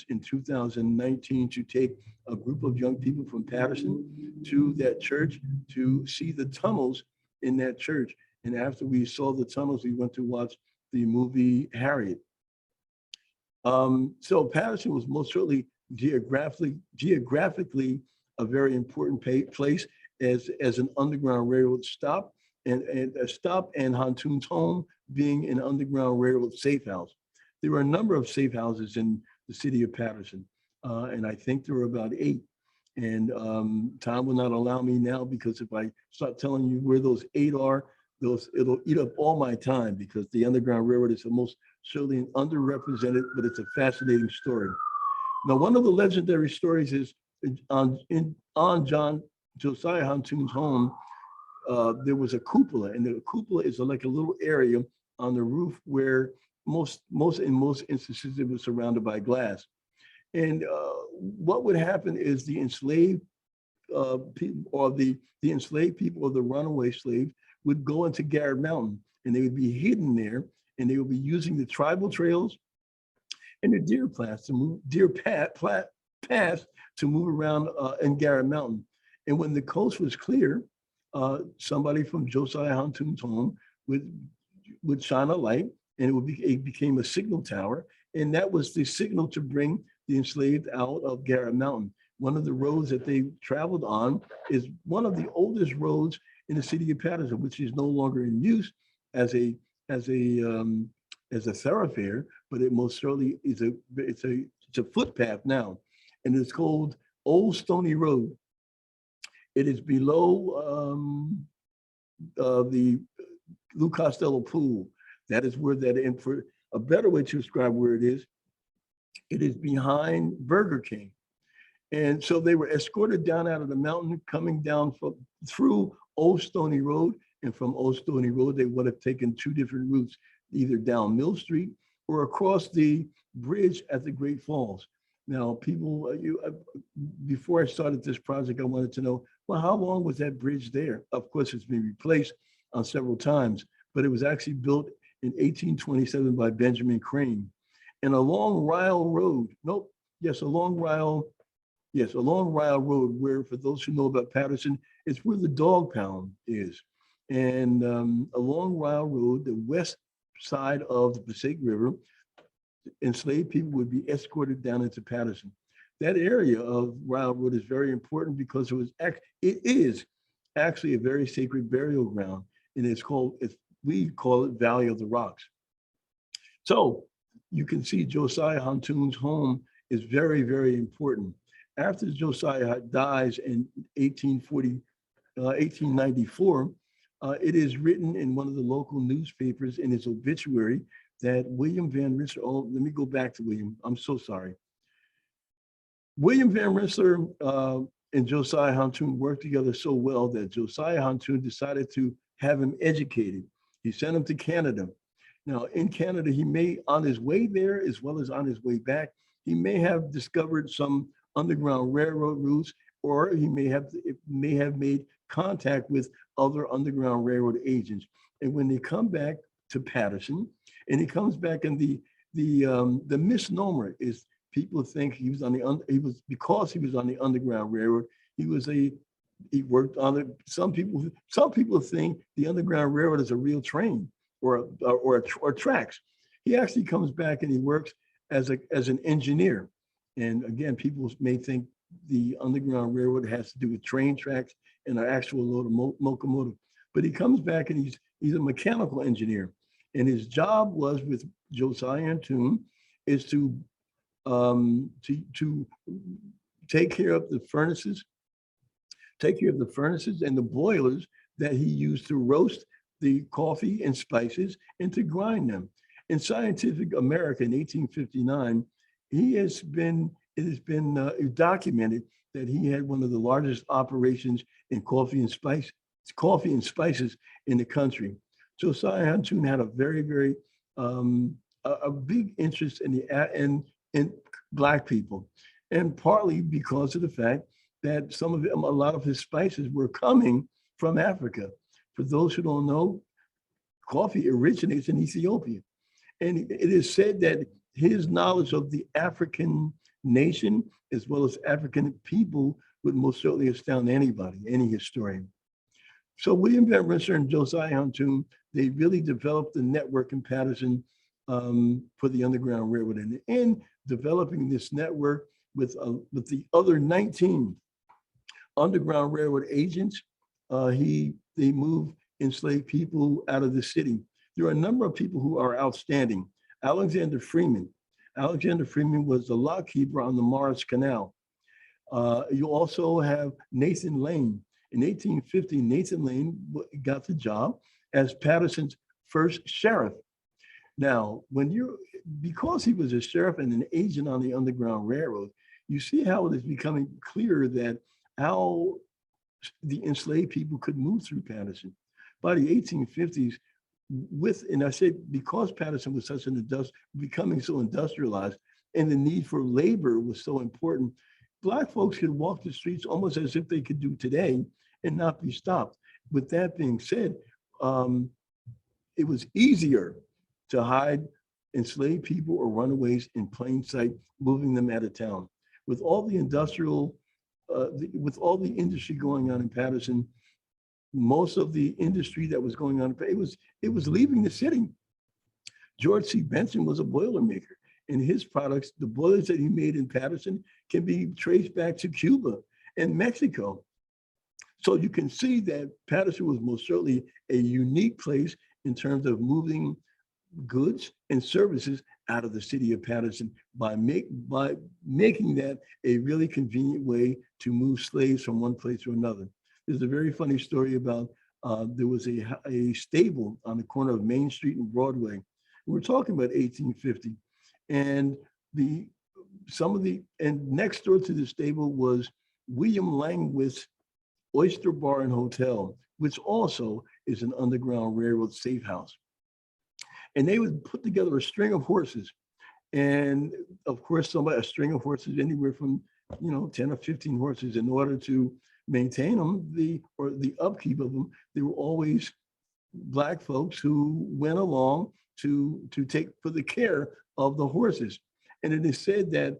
Speaker 2: in 2019 to take a group of young people from Paterson to that church to see the tunnels in that church. And after we saw the tunnels, we went to watch the movie Harriet. So Paterson was most certainly geographically a very important place as an Underground Railroad stop, and a stop, and Hantoon's home being an Underground Railroad safe house. There were a number of safe houses in the city of Paterson, and I think there were about 8. And time will not allow me now, because if I start telling you where those 8 are, it'll eat up all my time, because the Underground Railroad is the most certainly an underrepresented, but it's a fascinating story. Now, one of the legendary stories is on Josiah Hantoon's home, there was a cupola, and the cupola is like a little area on the roof where in most instances it was surrounded by glass. And what would happen is the enslaved people, or the enslaved people, or the runaway slaves, would go into Garrett Mountain, and they would be hidden there, and they would be using the tribal trails and the paths to move around in Garrett Mountain. And when the coast was clear, somebody from Josiah Hantoon's home would shine a light, and it became a signal tower, and that was the signal to bring the enslaved out of Garrett Mountain. One of the roads that they traveled on is one of the oldest roads in the city of Paterson, which is no longer in use as a thoroughfare, but it most certainly is it's a footpath now, and it's called Old Stony Road. It is below the Lou Costello Pool. That is where that, and for a better way to describe where it is behind Burger King. And so they were escorted down out of the mountain, coming down through Old Stony Road. And from Old Stony Road, they would have taken 2 different routes, either down Mill Street or across the bridge at the Great Falls. Now, people, before I started this project, I wanted to know, well, how long was that bridge there? Of course, it's been replaced several times, but it was actually built in 1827 by Benjamin Crane. And along Ryle Road, along Ryle Road, where, for those who know about Paterson, it's where the dog pound is. And along Ryle Road, the west side of the Passaic River, enslaved people would be escorted down into Paterson. That area of Ryle Road is very important, because it is actually a very sacred burial ground, and we call it Valley of the Rocks. So you can see Josiah Hantoon's home is very, very important. After Josiah dies in 1894, it is written in one of the local newspapers in his obituary that William Van Rensselaer, let me go back to William, I'm so sorry. William Van Rensselaer and Josiah Hantoon worked together so well that Josiah Hantoon decided to have him educated. He sent him to Canada. Now, in Canada, he may, on his way there, as well as on his way back, he may have discovered some Underground Railroad routes, or he may have made contact with other Underground Railroad agents. And when they come back to Paterson, and he comes back, and the misnomer is, people think he was on because he was on the Underground Railroad, he worked on it. Some people think the Underground Railroad is a real train or tracks. He actually comes back and he works as an engineer. And again, people may think the Underground Railroad has to do with train tracks and an actual locomotive. But he comes back and he's a mechanical engineer. And his job was with Josiah Hantoon is to take care of the furnaces and the boilers that he used to roast the coffee and spices and to grind them. In Scientific American in 1859, it has been documented that he had one of the largest operations in coffee and spice coffee and spices in the country. Josiah Huntoon had a very, very a big interest in in Black people, and partly because of the fact that a lot of his spices were coming from Africa. For those who don't know, coffee originates in Ethiopia. And it is said that his knowledge of the African nation, as well as African people, would most certainly astound anybody, any historian. So William Van Rensselaer and Josiah Huntoon, they really developed the network in Paterson for the Underground Railroad. And in developing this network with the other 19 Underground Railroad agents, they moved enslaved people out of the city. There are a number of people who are outstanding. Alexander Freeman. Alexander Freeman was the lock keeper on the Morris Canal. You also have Nathan Lane. In 1850, Nathan Lane got the job as Paterson's first sheriff. Now, because he was a sheriff and an agent on the Underground Railroad, you see how it is becoming clear that how the enslaved people could move through Paterson. By the 1850s, and I say because Paterson was becoming so industrialized, and the need for labor was so important, Black folks could walk the streets almost as if they could do today and not be stopped. With that being said, it was easier to hide enslaved people or runaways in plain sight, moving them out of town. With all the with all the industry going on in Paterson, most of the industry that was going on, it was leaving the city. George C. Benson was a boilermaker, and his products, the boilers that he made in Paterson, can be traced back to Cuba and Mexico. So you can see that Paterson was most certainly a unique place in terms of moving goods and services out of the city of Paterson by making that a really convenient way to move slaves from one place to another. There's a very funny story about there was a stable on the corner of Main Street and Broadway. We're talking about 1850, and next door to the stable was William Langwith's Oyster Bar and Hotel, which also is an Underground Railroad safe house. And they would put together a string of horses. And of course, a string of horses, anywhere from 10 or 15 horses, in order to maintain them, the upkeep of them, there were always Black folks who went along to take for the care of the horses. And it is said that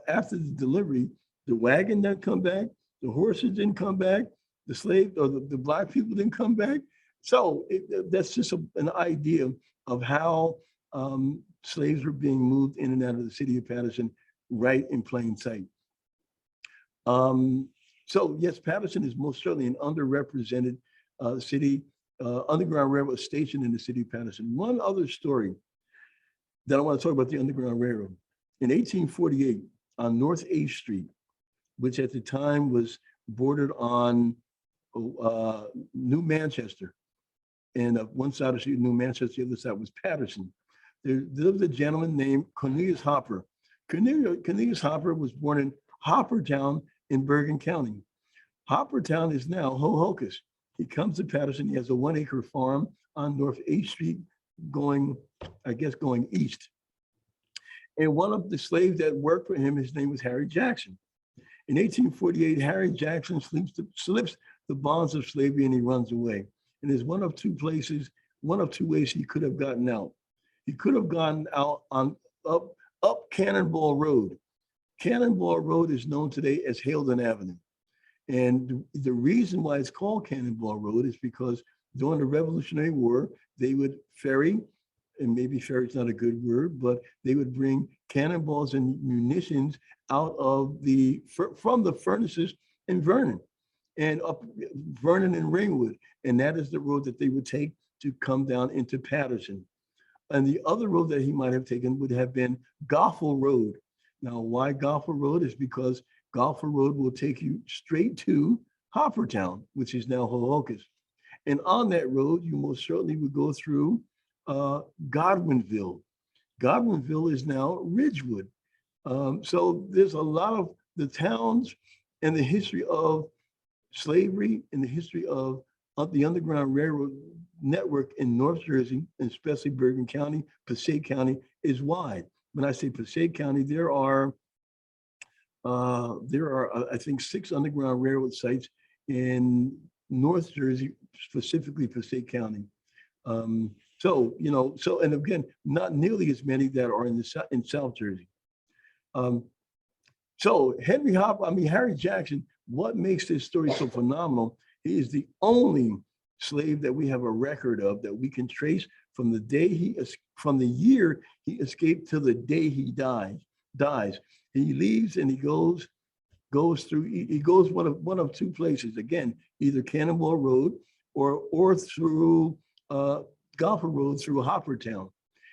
Speaker 2: after the delivery, the wagon didn't come back, the horses didn't come back, the slave or the Black people didn't come back. So that's just an idea of how slaves were being moved in and out of the city of Paterson right in plain sight. So yes, Paterson is most certainly an underrepresented city, Underground Railroad station in the city of Paterson. One other story that I want to talk about the Underground Railroad. In 1848, on North 8th Street, which at the time was bordered on New Manchester, and one side of the street, New Manchester, the other side was Paterson. There lived a gentleman named Cornelius Hopper. Cornelius Hopper was born in Hoppertown in Bergen County. Hoppertown is now Hohokus. He comes to Paterson. He has a 1-acre farm on North 8th Street going east. And one of the slaves that worked for him, his name was Harry Jackson. In 1848, Harry Jackson slips the bonds of slavery and he runs away. And there's one of two ways he could have gotten out. He could have gotten out up Cannonball Road. Cannonball Road is known today as Haledon Avenue. And the reason why it's called Cannonball Road is because during the Revolutionary War, they would ferry, and maybe ferry is not a good word, but they would bring cannonballs and munitions out of from the furnaces in Vernon and up Vernon and Ringwood. And that is the road that they would take to come down into Paterson. And the other road that he might have taken would have been Goffle Road. Now, why Goffle Road is because Goffle Road will take you straight to Hoppertown, which is now Hohokus. And on that road, you most certainly would go through Godwinville. Godwinville is now Ridgewood. So there's a lot of the towns and the history of slavery and the history of the Underground Railroad network in North Jersey, and especially Bergen County, Passaic County, is wide. When I say Passaic County, there are I think 6 Underground Railroad sites in North Jersey, specifically Passaic County. And again, not nearly as many that are in South Jersey. So Harry Jackson, what makes this story so phenomenal? He is the only slave that we have a record of that we can trace from the year he escaped to the day he dies. He leaves and he goes one of 2 places. Again, either Cannonball Road or through Golfer Road through Hoppertown.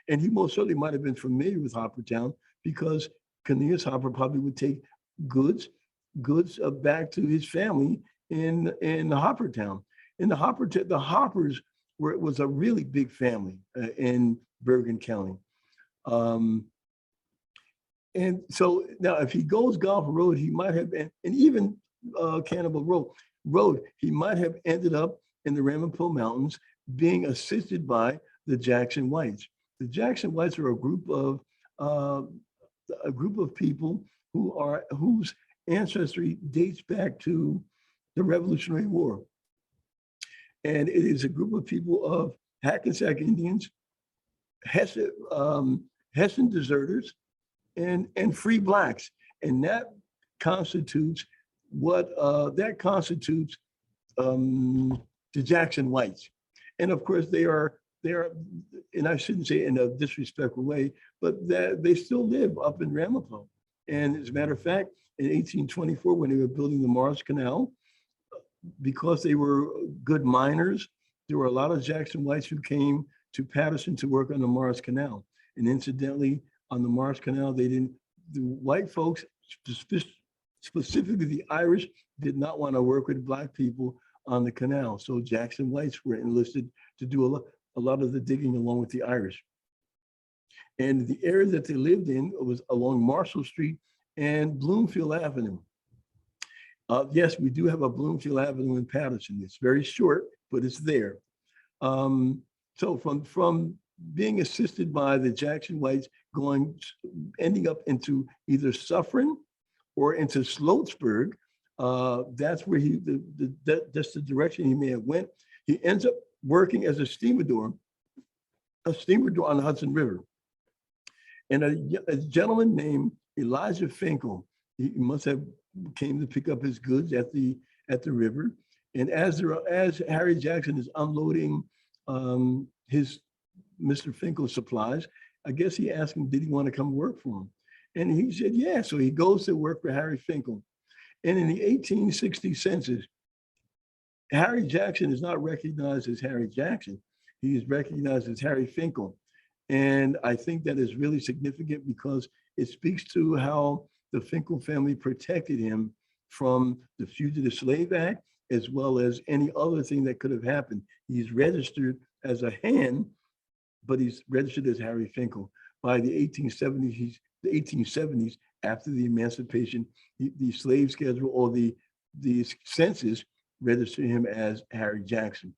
Speaker 2: And he most certainly might have been familiar with Hoppertown because Cornelius Hopper probably would take goods back to his family in Hoppertown. And the Hoppers was a really big family in Bergen County. And so now if he goes Golf Road, he might have been, and even Cannibal Road, he might have ended up in the Ramapo Mountains being assisted by the Jackson Whites. The Jackson Whites are a group of people whose ancestry dates back to the Revolutionary War. And it is a group of people of Hackensack Indians, Hessian deserters, and free Blacks. And that constitutes the Jackson Whites. And of course they are, and I shouldn't say in a disrespectful way, but that they still live up in Ramapo. And as a matter of fact, in 1824, when they were building the Morris Canal, because they were good miners, there were a lot of Jackson Whites who came to Paterson to work on the Morris Canal. And incidentally, on the Morris Canal, the white folks, specifically the Irish, did not want to work with Black people on the canal. So Jackson Whites were enlisted to do a lot of the digging along with the Irish. And the area that they lived in was along Marshall Street and Bloomfield Avenue. Yes, we do have a Bloomfield Avenue in Paterson. It's very short, but it's there. So from being assisted by the Jackson Whites, ending up into either Suffern or into Sloatsburg, that's where that's the direction he may have went. He ends up working as a stevedore on the Hudson River. And a gentleman named Elijah Finkel, he must have came to pick up his goods at the river. And as Harry Jackson is unloading his Mr. Finkel's supplies, I guess he asked him, did he want to come work for him? And he said, yeah. So he goes to work for Harry Finkel. And in the 1860 census, Harry Jackson is not recognized as Harry Jackson. He is recognized as Harry Finkel. And I think that is really significant because it speaks to how the Finkel family protected him from the Fugitive Slave Act, as well as any other thing that could have happened. He's registered as a hand, but he's registered as Harry Finkel. By the 1870s, after the emancipation, the slave schedule or the census registered him as Harry Jackson.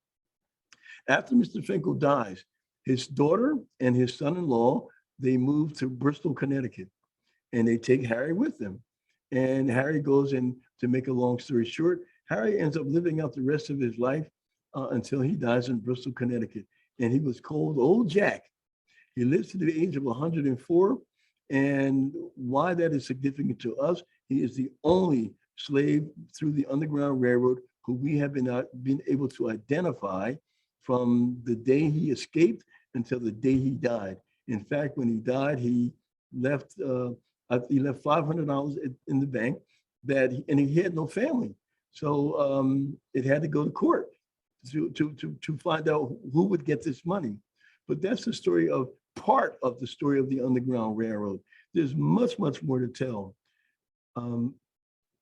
Speaker 2: After Mr. Finkel dies, his daughter and his son-in-law, they move to Bristol, Connecticut, and they take Harry with them. And Harry goes in, to make a long story short, Harry ends up living out the rest of his life until he dies in Bristol, Connecticut. And he was called Old Jack. He lives to the age of 104. And why that is significant to us, he is the only slave through the Underground Railroad who we have been able to identify from the day he escaped until the day he died. In fact, when he died, he left $500 in the bank, and he had no family. So it had to go to court to find out who would get this money. But that's the story of part of the story of the Underground Railroad. There's much, much more to tell.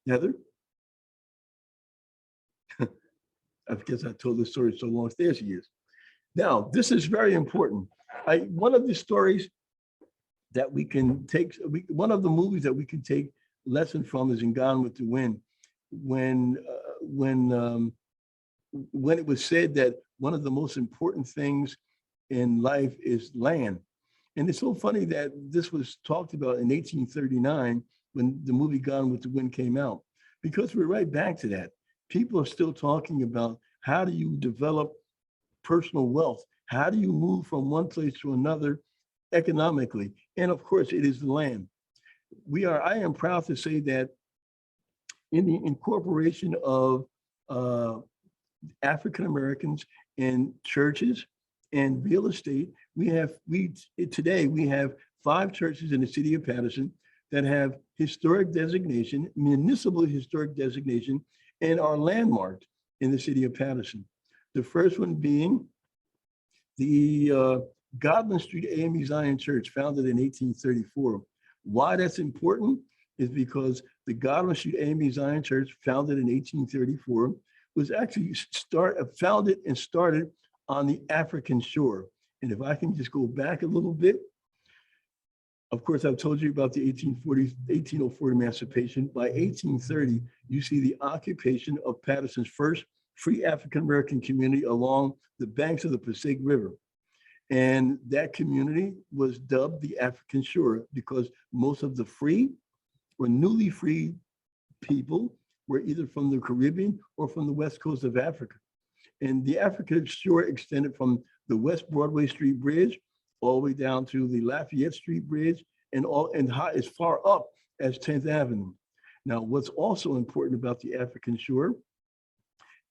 Speaker 2: Heather? I guess I told the story so long. There she is. Now, this is very important. One of the stories that we can take, one of the movies that we can take lesson from is in Gone with the Wind, when when it was said that one of the most important things in life is land. And it's so funny that this was talked about in 1839 when the movie Gone with the Wind came out, because we're right back to that. People are still talking about how do you develop personal wealth? How do you move from one place to another economically? And of course, it is the land. I am proud to say that in the incorporation of African Americans in churches and real estate, today we have 5 churches in the city of Paterson that have historic designation, municipal historic designation, and are landmarked in the city of Paterson. The first one being the Godwin Street AME Zion Church, founded in 1834. Why that's important is because the Godwin Street AME Zion Church, founded in 1834, was actually founded and started on the African shore. And if I can just go back a little bit, of course, I've told you about the 1804 emancipation. By 1830, you see the occupation of Paterson's first free African-American community along the banks of the Passaic River. And that community was dubbed the African Shore because most of the free or newly freed people were either from the Caribbean or from the west coast of Africa. And the African Shore extended from the West Broadway Street Bridge all the way down to the Lafayette Street Bridge and as far up as 10th Avenue. Now, what's also important about the African Shore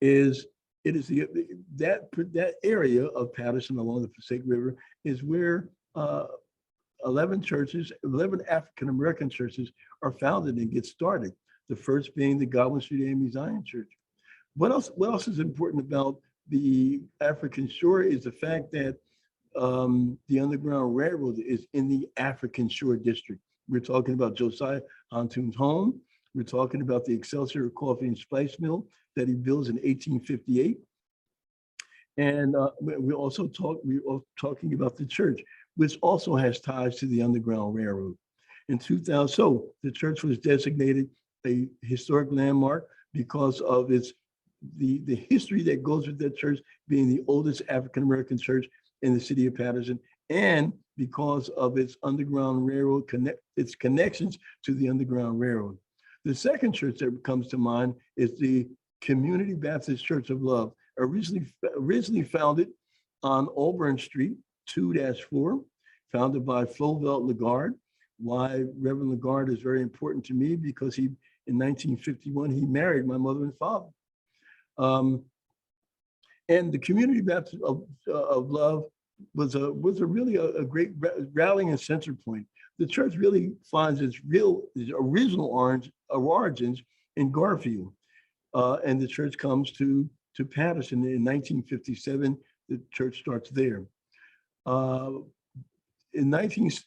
Speaker 2: is that area of Paterson along the Passaic River is where 11 African-American churches are founded and get started. The first being the Godwin Street AME Zion Church. What else is important about the African Shore is the fact that the Underground Railroad is in the African Shore District. We're talking about Josiah Hontoon's home. We're talking about the Excelsior Coffee and Spice Mill that he builds in 1858. And we're also talking about the church, which also has ties to the Underground Railroad. In 2000, so the church was designated a historic landmark because of the history that goes with that church being the oldest African-American church in the city of Paterson, and because of its Underground Railroad, its connections to the Underground Railroad. The second church that comes to mind is the Community Baptist Church of Love, originally founded on Auburn Street, 2-4, founded by Flovelt Lagarde. Why Reverend Lagarde is very important to me because in 1951, he married my mother and father. And the Community Baptist of Love was really a great rallying and center point. The church really finds its original origins in Garfield. And the church comes to Paterson in 1957. The church starts there. In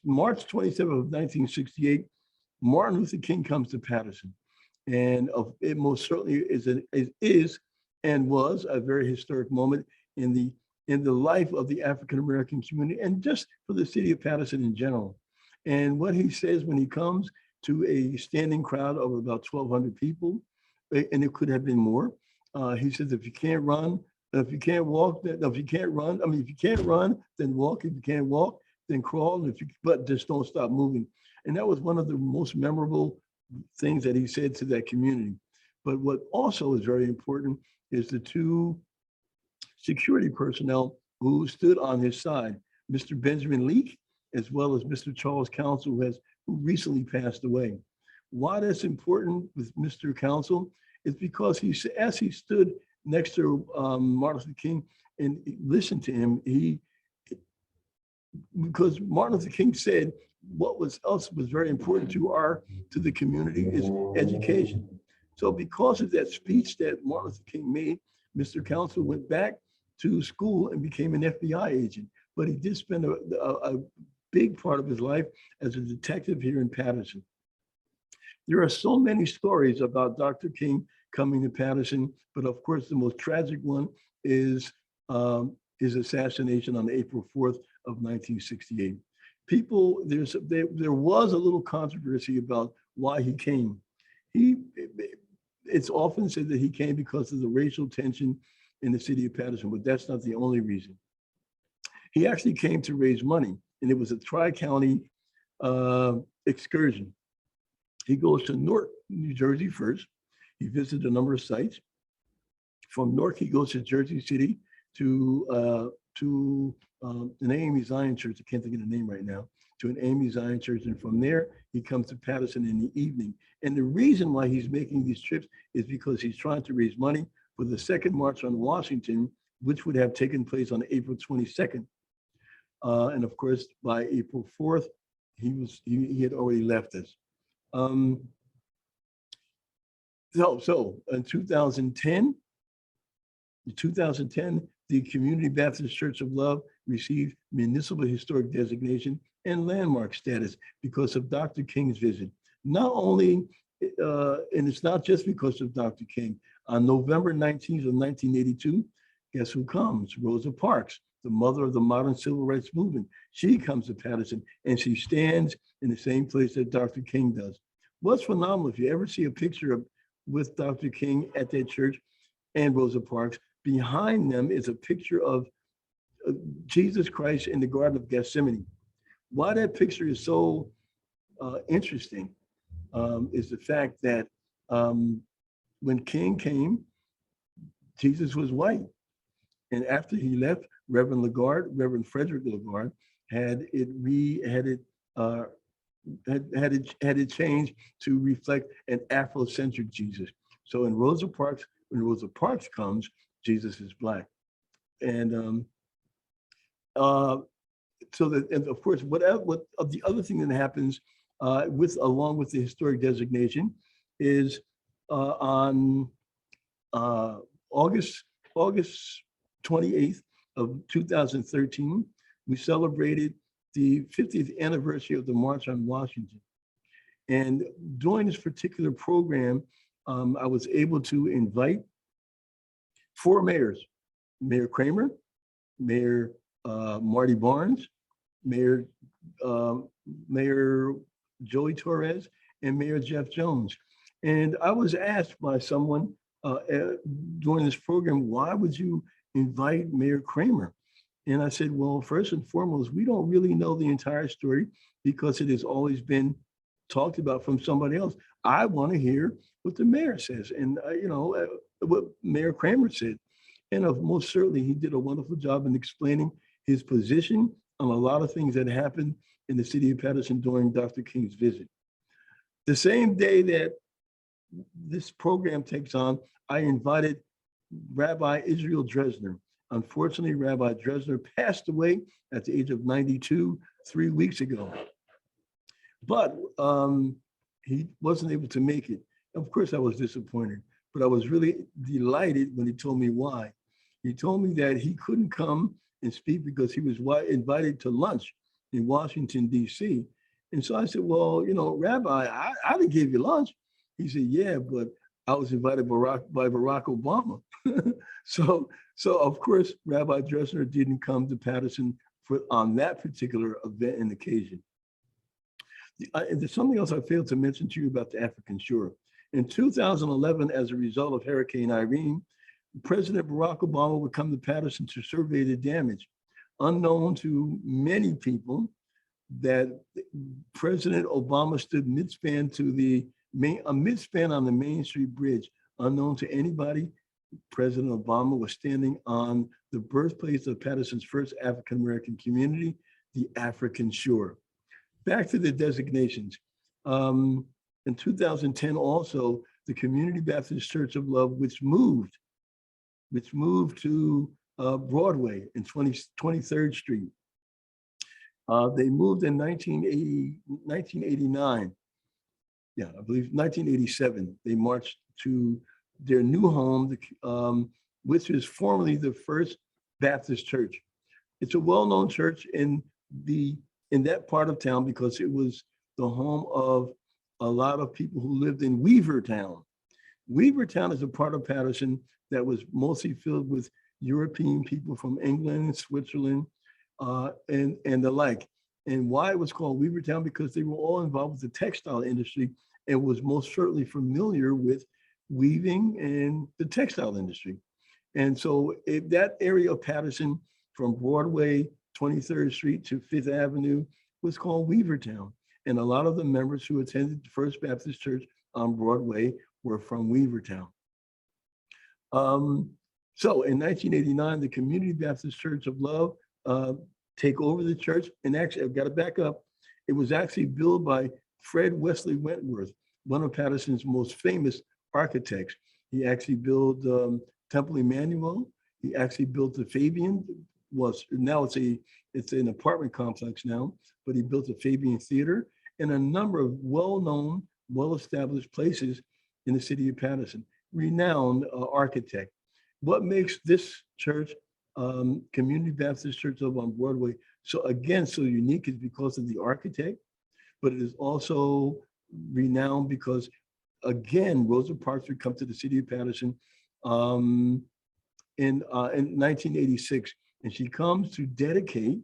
Speaker 2: March 27th of 1968, Martin Luther King comes to Paterson. And it most certainly is and was a very historic moment in the life of the African-American community and just for the city of Paterson in general. And what he says when he comes to a standing crowd of about 1,200 people, and it could have been more, he says, if you can't run, if you can't walk, if you can't run, if you can't run, then walk. If you can't walk, then crawl, but just don't stop moving. And that was one of the most memorable things that he said to that community. But what also is very important is the 2 security personnel who stood on his side, Mr. Benjamin Leake, as well as Mr. Charles Council, who recently passed away. Why that's important with Mr. Council is because as he stood next to Martin Luther King and listened to him, because Martin Luther King said what was very important to the community is education. So because of that speech that Martin Luther King made, Mr. Council went back to school and became an FBI agent. But he did spend a big part of his life as a detective here in Paterson. There are so many stories about Dr. King coming to Paterson, but of course the most tragic one is his assassination on April 4th of 1968. There was a little controversy about why he came. It's often said that he came because of the racial tension in the city of Paterson, but that's not the only reason. He actually came to raise money, and it was a tri-county excursion. He goes to Newark, New Jersey first. He visited a number of sites. From Newark, he goes to Jersey City to an AME Zion church. I can't think of the name right now. To an AME Zion church, and from there he comes to Paterson in the evening. And the reason why he's making these trips is because he's trying to raise money for the second March on Washington, which would have taken place on April 22nd. And of course, by April 4th, he had already left us. So in 2010, the Community Baptist Church of Love received municipal historic designation and landmark status because of Dr. King's visit. Not only, and it's not just because of Dr. King. On November 19th of 1982, guess who comes? Rosa Parks, the mother of the modern civil rights movement. She comes to Paterson, and she stands in the same place that Dr. King does. What's phenomenal, if you ever see a picture with Dr. King at that church and Rosa Parks, behind them is a picture of Jesus Christ in the Garden of Gethsemane. Why that picture is so interesting is the fact that when King came, Jesus was white. And after he left, Reverend Frederick Lagarde had it changed to reflect an Afrocentric Jesus. So when Rosa Parks comes, Jesus is Black. And so that, and of course, what the other thing that happens along with the historic designation is on August 28th of 2013, we celebrated the 50th anniversary of the March on Washington. And during this particular program, I was able to invite 4 mayors: Mayor Kramer, Mayor Marty Barnes, Mayor Joey Torres, and Mayor Jeff Jones. And I was asked by someone during this program, why would you invite Mayor Kramer? And I said, well, first and foremost, we don't really know the entire story because it has always been talked about from somebody else. I want to hear what the mayor says, and what Mayor Kramer said. And most certainly, he did a wonderful job in explaining his position on a lot of things that happened in the city of Paterson during Dr. King's visit. The same day that this program takes on, I invited Rabbi Israel Dresner. Unfortunately, Rabbi Dresner passed away at the age of 92 3 weeks ago. But he wasn't able to make it. Of course, I was disappointed, but I was really delighted when he told me why. He told me that he couldn't come and speak because he was invited to lunch in Washington, D.C. And so I said, well, Rabbi, I didn't give you lunch. He said, yeah, but I was invited by Barack Obama. So of course, Rabbi Dresner didn't come to Paterson on that particular event and occasion. There's something else I failed to mention to you about the African shore. In 2011, as a result of Hurricane Irene, President Barack Obama would come to Paterson to survey the damage. Unknown to many people, that President Obama stood mid-span on the Main Street Bridge. Unknown to anybody, President Obama was standing on the birthplace of Paterson's first African-American community, the African Shore. Back to the designations. In 2010 also, the Community Baptist Church of Love, which moved to Broadway in 23rd Street. They moved in 1989. Yeah, I believe 1987. They marched to their new home, which is formerly the First Baptist Church. It's a well-known church in that part of town because it was the home of a lot of people who lived in Weavertown. Weavertown is a part of Paterson that was mostly filled with European people from England, Switzerland, and the like. And why it was called Weavertown? Because they were all involved with the textile industry and was most certainly familiar with weaving and the textile industry. And so if that area of Paterson from Broadway, 23rd Street to Fifth Avenue was called Weavertown. And a lot of the members who attended the First Baptist Church on Broadway were from Weavertown. So in 1989, the Community Baptist Church of Love take over the church. And actually, I've got to back up. It was actually built by Fred Wesley Wentworth, one of Paterson's most famous architects. He actually built Temple Emmanuel. He actually built the Fabian. Now it's an apartment complex now, but he built the Fabian Theater and a number of well-known, well-established places in the city of Paterson. Renowned architect. What makes this church, Community Baptist Church of on Broadway, so unique is because of the architect, but it is also renowned because, again, Rosa Parks would come to the city of Paterson in 1986, and she comes to dedicate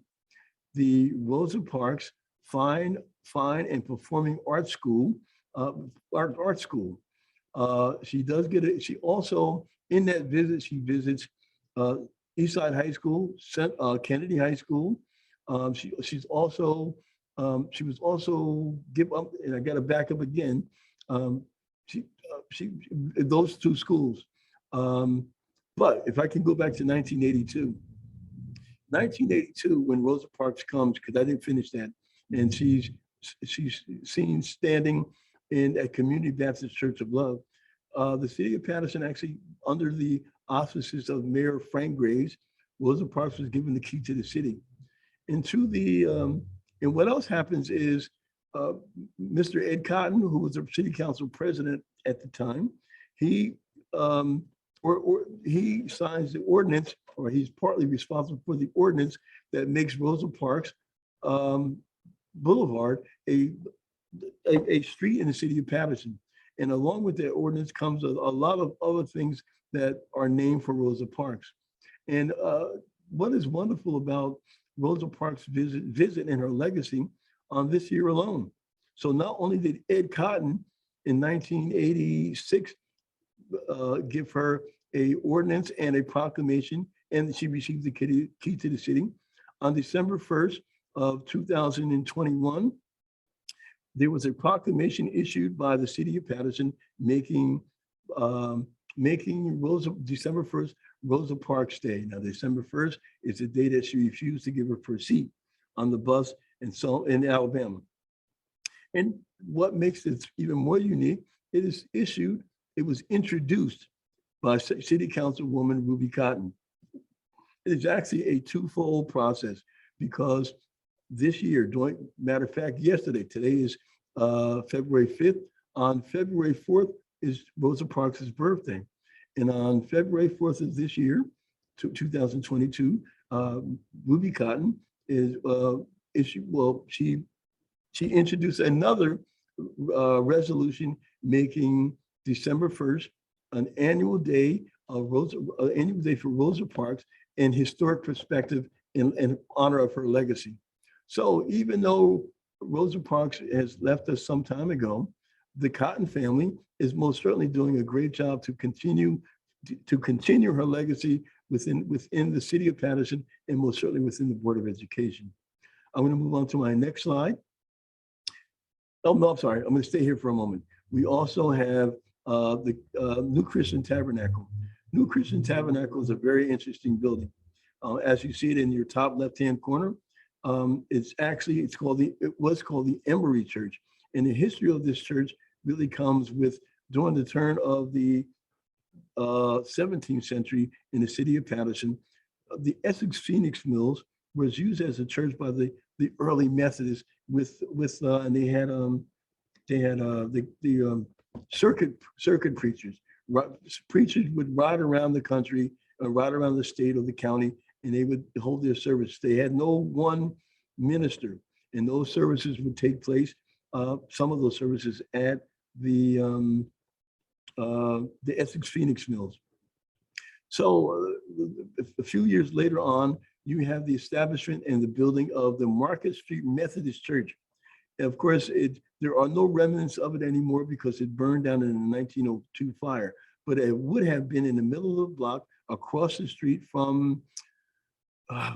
Speaker 2: the Rosa Parks Fine and Performing Arts School, art school. She does get it. She also, in that visit, she visits Eastside High School, Kennedy High School. She was also give up, and I got to back up again. Those two schools. But if I can go back to 1982, when Rosa Parks comes, because I didn't finish that, and she's seen standing in a Community Baptist Church of Love. The city of Paterson actually, under the auspices of Mayor Frank Graves, Rosa Parks was given the key to the city. And and what else happens is Mr. Ed Cotton, who was the city council president at the time, he signs the ordinance, or he's partly responsible for the ordinance that makes Rosa Parks Boulevard a street in the city of Paterson. And along with that ordinance comes a lot of other things that are named for Rosa Parks. And what is wonderful about Rosa Parks' visit and her legacy on this year alone. So not only did Ed Cotton in 1986 give her a ordinance and a proclamation, and she received the key to the city. On December 1st of 2021, there was a proclamation issued by the city of Paterson making December 1st Rosa Parks Day. Now, December 1st is the day that she refused to give her first seat on the bus in Alabama. And what makes it even more unique, it was introduced by City Councilwoman Ruby Cotton. It is actually a twofold process because this year, matter of fact, today is February 5th. On February 4th is Rosa Parks' birthday. And on February 4th of this year, 2022, Ruby Cotton she introduced another resolution making December 1st an annual day for Rosa Parks in historic perspective in honor of her legacy. So even though Rosa Parks has left us some time ago, the Cotton family is most certainly doing a great job to continue her legacy within the city of Paterson and most certainly within the Board of Education. I'm going to move on to my next slide. Oh, no, I'm sorry. I'm going to stay here for a moment. We also have the New Christian Tabernacle. New Christian Tabernacle is a very interesting building. As you see it in your top left-hand corner, it was called the Emory Church. And the history of this church really comes with during the turn of the 17th century in the city of Paterson. The Essex Phoenix Mills was used as a church by the early Methodists and they had the circuit preachers. Preachers would ride around the country, ride around the state or the county, and they would hold their service. They had no one minister, and those services would take place. Some of those services at the Essex Phoenix Mills. So a few years later on, you have the establishment and the building of the Market Street Methodist Church. And of course, there are no remnants of it anymore because it burned down in the 1902 fire, but it would have been in the middle of the block, across the street from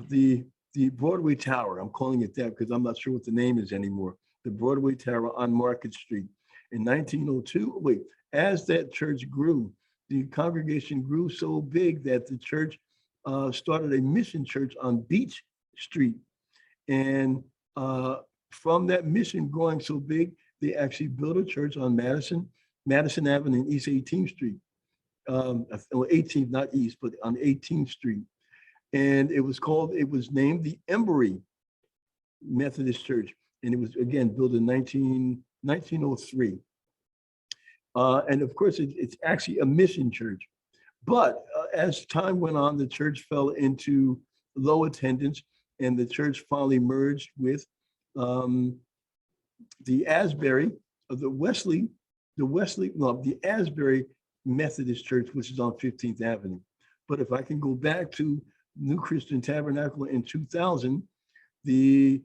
Speaker 2: the Broadway Tower. I'm calling it that because I'm not sure what the name is anymore. The Broadway Tower on Market Street. In 1902, as that church grew, the congregation grew so big that the church started a mission church on Beach Street. And from that mission growing so big, they actually built a church on Madison Avenue and East 18th Street. 18th, not East, but on 18th Street. And it was named the Embry Methodist Church. And it was, again, built in 1903. And of course, it's actually a mission church. But as time went on, the church fell into low attendance, and the church finally merged with the Asbury, the Asbury Methodist Church, which is on 15th Avenue. But if I can go back to New Christian Tabernacle in 2000, a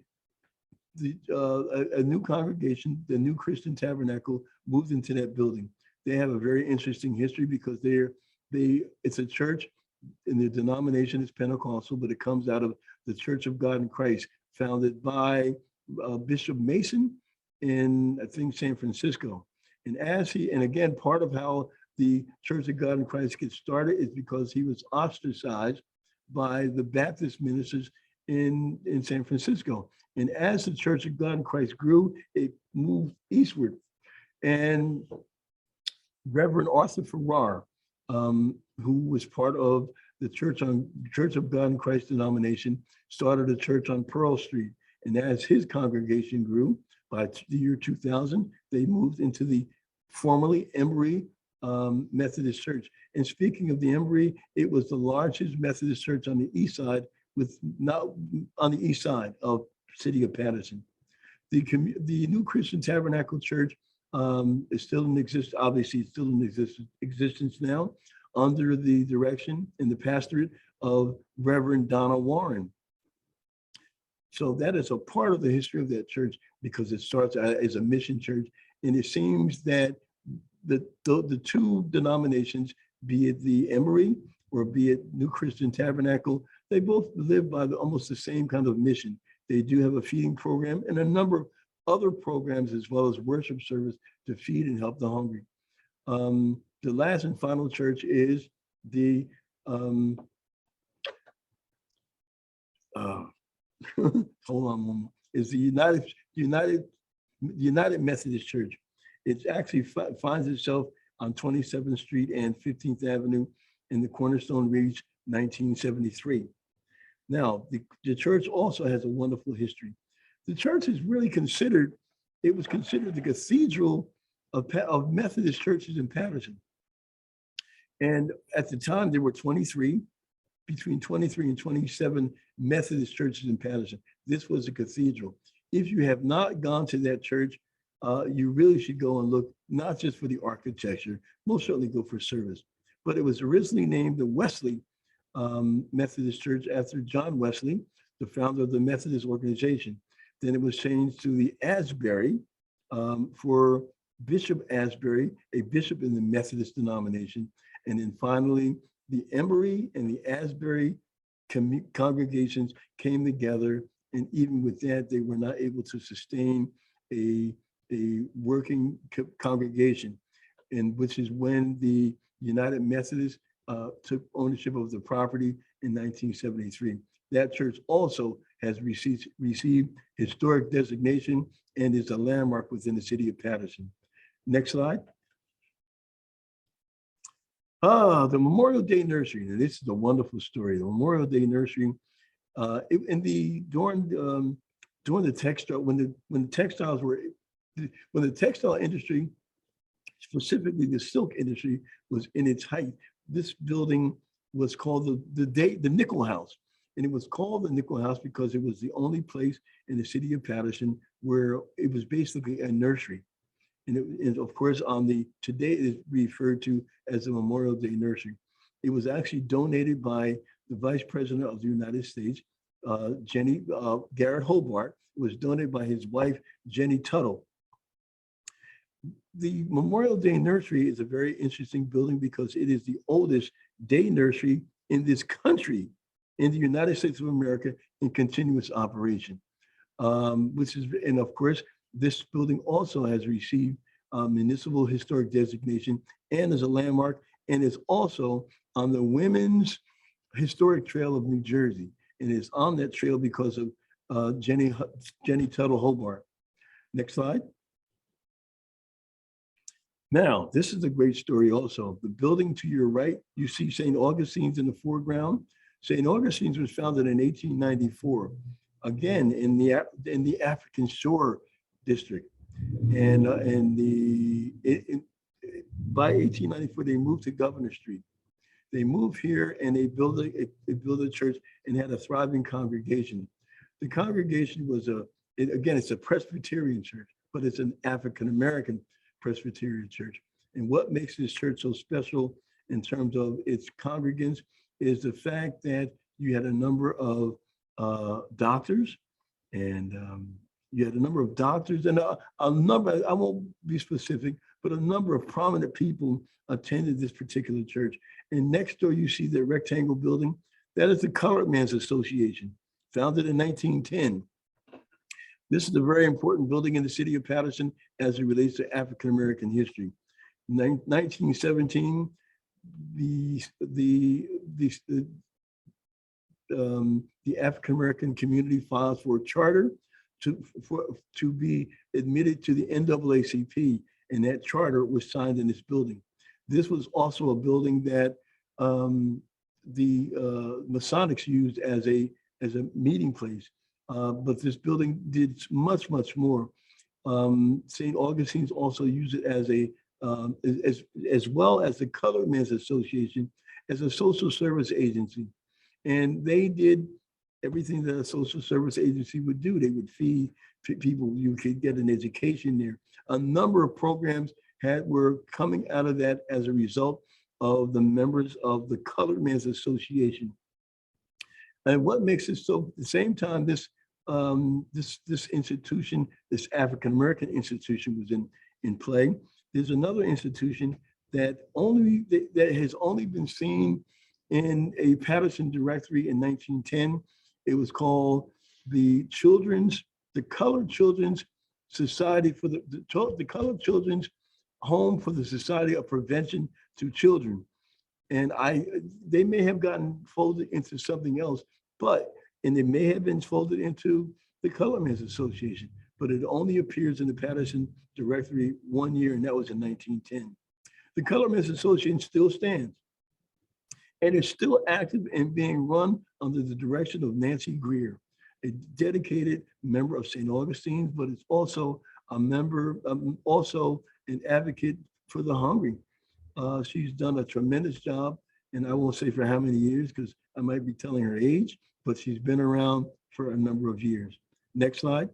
Speaker 2: new congregation, the New Christian Tabernacle, moved into that building. They have a very interesting history because it's a church, and the denomination is Pentecostal, but it comes out of the Church of God in Christ, founded by Bishop Mason in, I think, San Francisco. And again, part of how the Church of God in Christ gets started is because he was ostracized by the Baptist ministers in San Francisco. And as the Church of God in Christ grew, it moved eastward. And Reverend Arthur Farrar, who was part of the Church of God in Christ denomination, started a church on Pearl Street. And as his congregation grew, by the year 2000, they moved into the formerly Embry Methodist Church. And speaking of the Embry, it was the largest Methodist church on the east side, on the east side of the city of Paterson. The New Christian Tabernacle Church is still in existence. Obviously, it's still in existence now, under the direction and the pastorate of Reverend Donna Warren. So that is a part of the history of that church, because it starts as a mission church. And it seems that the two denominations, be it the Embry or be it New Christian Tabernacle, they both live by almost the same kind of mission. They do have a feeding program and a number of other programs, as well as worship service, to feed and help the hungry. The last and final church is the hold on a moment, is the United Methodist Church. It actually finds itself on 27th Street and 15th Avenue in the Cornerstone Ridge, 1973. Now, the church also has a wonderful history. The church is really considered the cathedral of Methodist churches in Paterson. And at the time, there were between 23 and 27 Methodist churches in Paterson. This was a cathedral. If you have not gone to that church, you really should go and look, not just for the architecture, most certainly go for service. But it was originally named the Wesley Methodist Church after John Wesley, the founder of the Methodist organization. Then it was changed to the Asbury for Bishop Asbury, a bishop in the Methodist denomination. And then finally, the Embry and the Asbury congregations came together. And even with that, they were not able to sustain a working congregation, and which is when the United Methodists took ownership of the property in 1973. That church also has received historic designation and is a landmark within the city of Paterson. Next slide. The Memorial Day Nursery. Now, this is a wonderful story. The Memorial Day Nursery, during the textile, when the textile industry, specifically the silk industry, was in its height, this building was called the Nickel House. And it was called the Nickel House because it was the only place in the city of Paterson where it was basically a nursery. And it is, of course, today it is referred to as the Memorial Day Nursery. It was actually donated by the Vice President of the United States, Garrett Hobart. It was donated by his wife, Jenny Tuttle. The Memorial Day Nursery is a very interesting building because it is the oldest day nursery in this country, in the United States of America, in continuous operation. And of course, this building also has received municipal historic designation and is a landmark, and is also on the Women's Historic Trail of New Jersey. And it's on that trail because of Jenny Tuttle Hobart. Next slide. Now, this is a great story also. The building to your right, you see St. Augustine's in the foreground. St. Augustine's was founded in 1894, again, in the African Shore District. And by 1894, they moved to Governor Street. They moved here and they built a church and had a thriving congregation. The congregation was it's a Presbyterian church, but it's an African-American Presbyterian church. And what makes this church so special in terms of its congregants is the fact that you had a number of doctors, and you had a number of doctors and a number, I won't be specific, but a number of prominent people attended this particular church. And next door, you see the rectangle building. That is the Colored Man's Association, founded in 1910. This is a very important building in the city of Paterson as it relates to African-American history. In 1917, the African-American community filed for a charter to be admitted to the NAACP, and that charter was signed in this building. This was also a building that the Masonics used as a meeting place. But this building did much, much more. St. Augustine's also used it as well as the Colored Men's Association, as a social service agency. And they did everything that a social service agency would do. They would feed people, you could get an education there. A number of programs were coming out of that as a result of the members of the Colored Men's Association. And what makes it so, at the same time, this institution, this African-American institution was in play. There's another institution that has only been seen in a Paterson directory in 1910. It was called the Colored Children's Society for the Colored Children's Home for the Society of Prevention to Children. And they may have gotten folded into something else, and it may have been folded into the Colored Men's Association, but it only appears in the Paterson directory 1 year, and that was in 1910. The Colored Men's Association still stands, and it's still active and being run under the direction of Nancy Greer, a dedicated member of St. Augustine's, but it's also a member, also an advocate for the hungry. She's done a tremendous job, and I won't say for how many years, because I might be telling her age, but she's been around for a number of years. Next slide.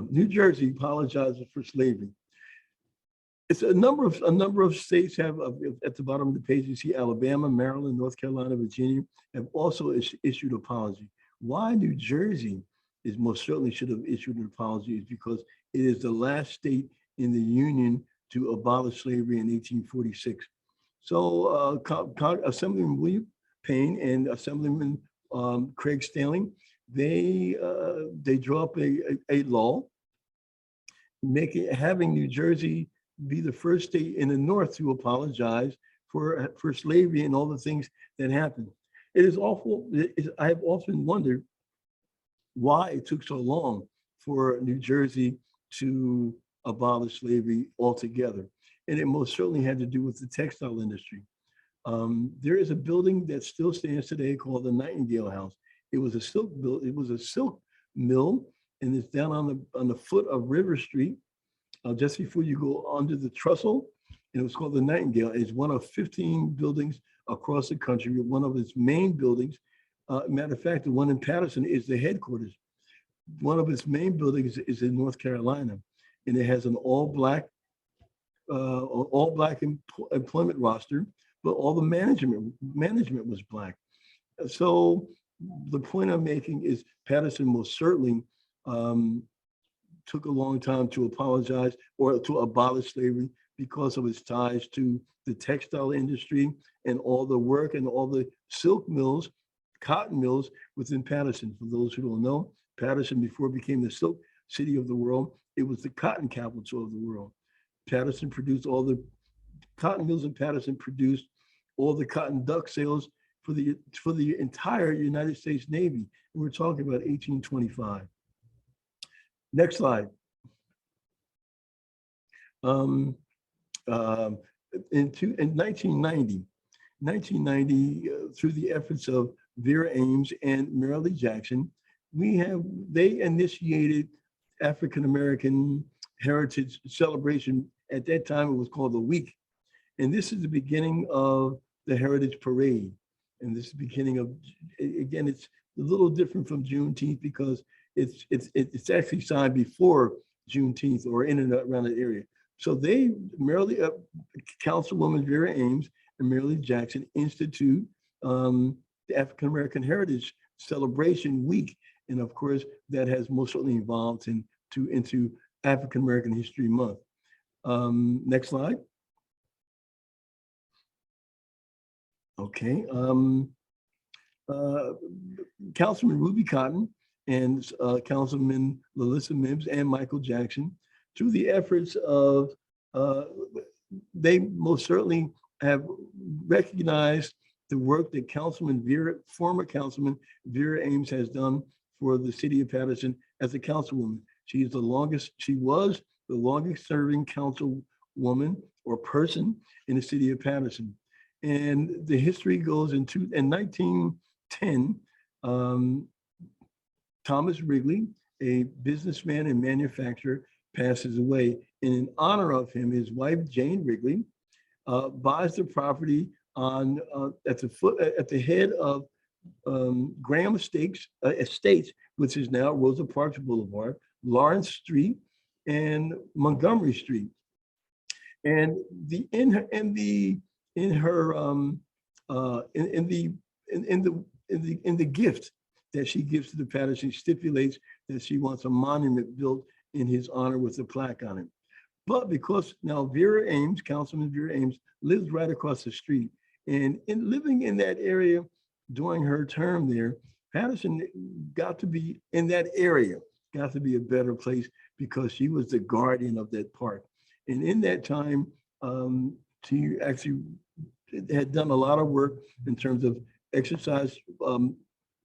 Speaker 2: New Jersey apologizes for slavery. It's a number of states have, at the bottom of the page, you see Alabama, Maryland, North Carolina, Virginia, have also issued apology. Why New Jersey most certainly should have issued an apology is because it is the last state in the Union to abolish slavery in 1846. So Assemblyman William Payne and Assemblyman Craig Stanley, they draw up a law having New Jersey be the first state in the North to apologize for slavery and all the things that happened. It is awful. I have often wondered why it took so long for New Jersey to abolish slavery altogether. And it most certainly had to do with the textile industry. There is a building that still stands today called the Nightingale House. It was a silk mill, and it's down on the foot of River Street, just before you go under the trestle. And it was called the Nightingale. It's one of 15 buildings across the country. One of its main buildings, matter of fact, the one in Paterson is the headquarters. One of its main buildings is in North Carolina, and it has an all black employment roster, but all the management was black. So the point I'm making is Paterson most certainly took a long time to apologize or to abolish slavery, because of its ties to the textile industry and all the work and all the silk mills, cotton mills within Paterson. For those who don't know, Paterson, before it became the silk city of the world, it was the cotton capital of the world. Paterson produced all the cotton mills in Paterson produced all the cotton duck sales for the entire United States Navy. And we're talking about 1825. Next slide. In 1990, through the efforts of Vera Ames and Marilee Jackson, they initiated African American Heritage Celebration. At that time, it was called the Week. And this is the beginning of the Heritage Parade. And this is the beginning of, again, it's a little different from Juneteenth because it's actually signed before Juneteenth or in and around that area. So Councilwoman Vera Ames and Marilee Jackson institute the African American Heritage Celebration Week. And of course, that has most certainly evolved into African American History Month. Next slide. Okay. Councilman Ruby Cotton and Councilman Lalissa Mims and Michael Jackson, through the efforts of, they most certainly have recognized the work that former Councilman Vera Ames has done for the city of Paterson as a councilwoman. She was the longest serving councilwoman or person in the city of Paterson. And the history goes in 1910, Thomas Wrigley, a businessman and manufacturer, passes away. And in honor of him, his wife, Jane Wrigley, buys the property at the head of Graham Estates, which is now Rosa Parks Boulevard, Lawrence Street, and Montgomery Street. And in the gift that she gives to the Paterson, she stipulates that she wants a monument built in his honor with a plaque on it. But because now Councilman Vera Ames, lives right across the street, and in living in that area during her term there, Paterson got to be a better place because she was the guardian of that park. And in that time, she actually had done a lot of work in terms of exercise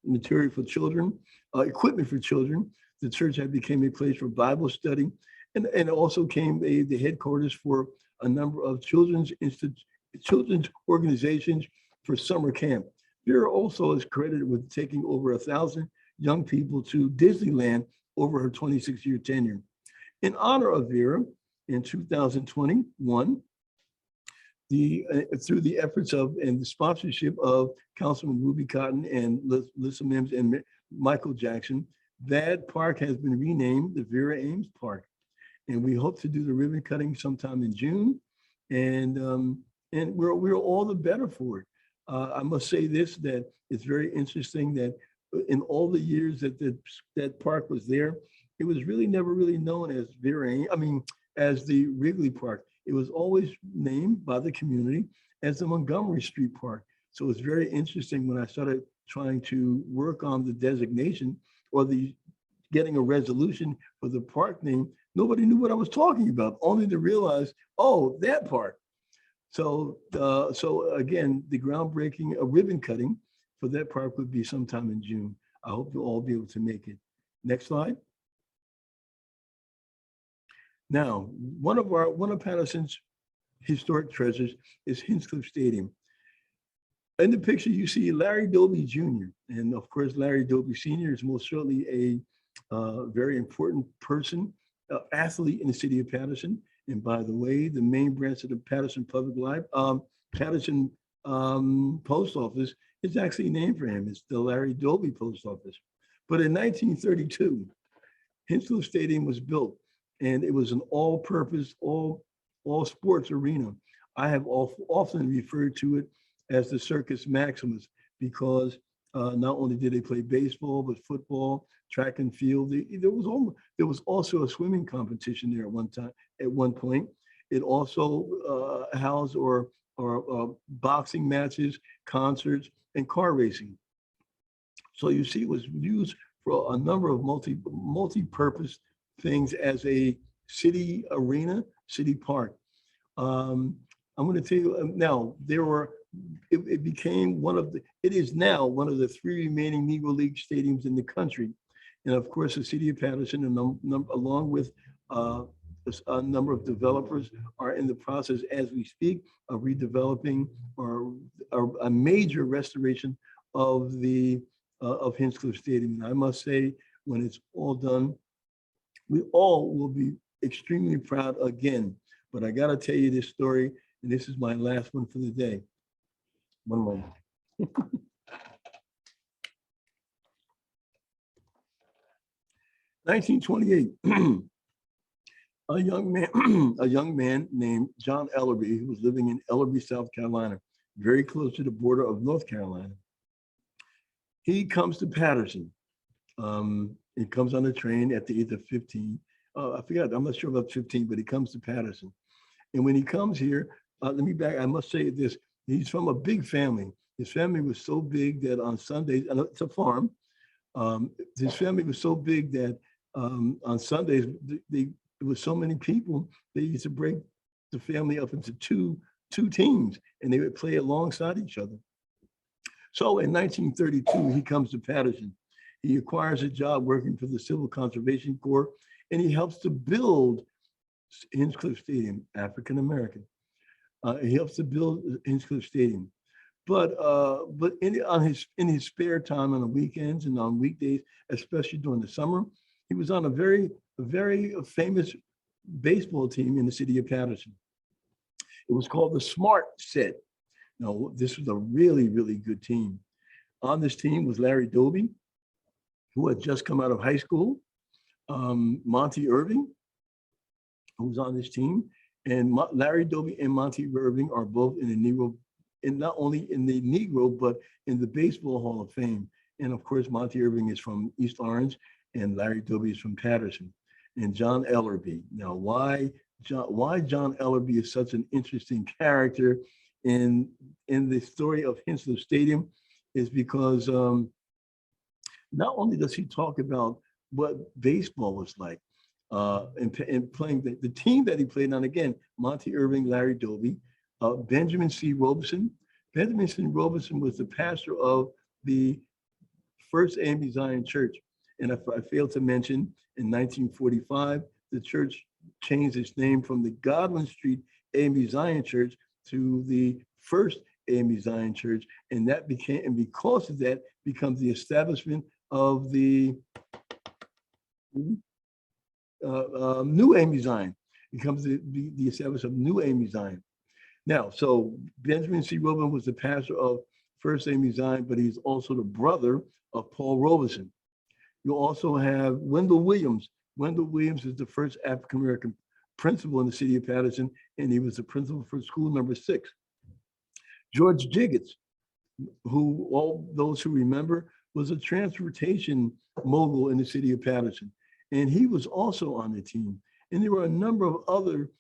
Speaker 2: material for children, equipment for children. The church had become a place for Bible study, and also came the headquarters for a number of children's organizations for summer camp. Vera also is credited with taking over 1,000 young people to Disneyland over her 26-year tenure. In honor of Vera, in 2021, through the efforts of and the sponsorship of Councilman Ruby Cotton and Lalissa Mims and Michael Jackson, that park has been renamed the Vera Ames Park. And we hope to do the ribbon cutting sometime in June. And we're all the better for it. I must say this, that it's very interesting that in all the years that that park was there, it was really never really known as as the Wrigley Park. It was always named by the community as the Montgomery Street Park. So it's very interesting when I started trying to work on the designation or getting a resolution for the park name, nobody knew what I was talking about, only to realize, oh, that park. So again, the groundbreaking, a ribbon cutting for that park would be sometime in June. I hope you'll all be able to make it. Next slide. Now, one of Paterson's historic treasures is Hinchcliffe Stadium. In the picture, you see Larry Doby Jr. And of course, Larry Doby Sr. is most certainly a very important person, athlete in the city of Paterson. And by the way, the main branch of the Paterson Paterson Post Office is actually named for him. It's the Larry Doby Post Office. But in 1932, Hinchcliffe Stadium was built, and it was an all-purpose, all sports arena. I have often referred to it as the Circus Maximus because not only did they play baseball, but football, track and field. There was also a swimming competition there at one point. It also housed or boxing matches, concerts, and car racing. So you see, it was used for a number of multi-purpose things as a city arena, city park. I'm going to tell you now, it became it is now one of the 3 remaining Negro League stadiums in the country. And of course, the city of Paterson, along with a number of developers, are in the process as we speak of redeveloping or a major restoration of of Hinchcliffe Stadium. And I must say, when it's all done, we all will be extremely proud again. But I got to tell you this story, and this is my last one for the day. One moment. 1928, a young man named John Ellerby, who was living in Ellerby, South Carolina, very close to the border of North Carolina. He comes to Paterson. He comes on the train at the age of 15. I forgot, I'm not sure about 15, but he comes to Paterson. And when he comes here, I must say this, he's from a big family. His family was so big that on Sundays, and it's a farm, his family was so big that on Sundays, there was so many people, they used to break the family up into two teams, and they would play alongside each other. So in 1932, he comes to Paterson. He acquires a job working for the Civil Conservation Corps, and he helps to build Hinchcliffe Stadium, African American. He helps to build Hinchcliffe Stadium. But in his spare time on the weekends and on weekdays, especially during the summer, he was on a very famous baseball team in the city of Paterson. It was called the Smart Set. Now, this was a really good team. On this team was Larry Doby, who had just come out of high school, Monty Irving, who was on this team, and Larry Doby and Monty Irving are both in the Negro, and not only in the Negro, but in the Baseball Hall of Fame. And of course, Monty Irving is from East Orange, and Larry Doby is from Paterson. And John Ellerby. Now, why John Ellerby is such an interesting character in the story of Hinchcliffe Stadium is because not only does he talk about what baseball was like, and playing the team that he played on, again, Monty Irving, Larry Doby, Benjamin C. Robeson. Benjamin C. Robeson was the pastor of the First AME Zion Church. And if I failed to mention, in 1945, the church changed its name from the Godwin Street AME Zion Church to the First AME Zion Church. And that became, and because of that, becomes the establishment of the New AME Zion. Becomes the establishment of New AME Zion. Now, so Benjamin C. Robeson was the pastor of First AME Zion, but he's also the brother of Paul Robeson. You also have Wendell Williams. Wendell Williams is the first African-American principal in the city of Paterson, and he was the principal for school number 6. George Jiggets, who all those who remember, was a transportation mogul in the city of Paterson. And he was also on the team. And there were a number of other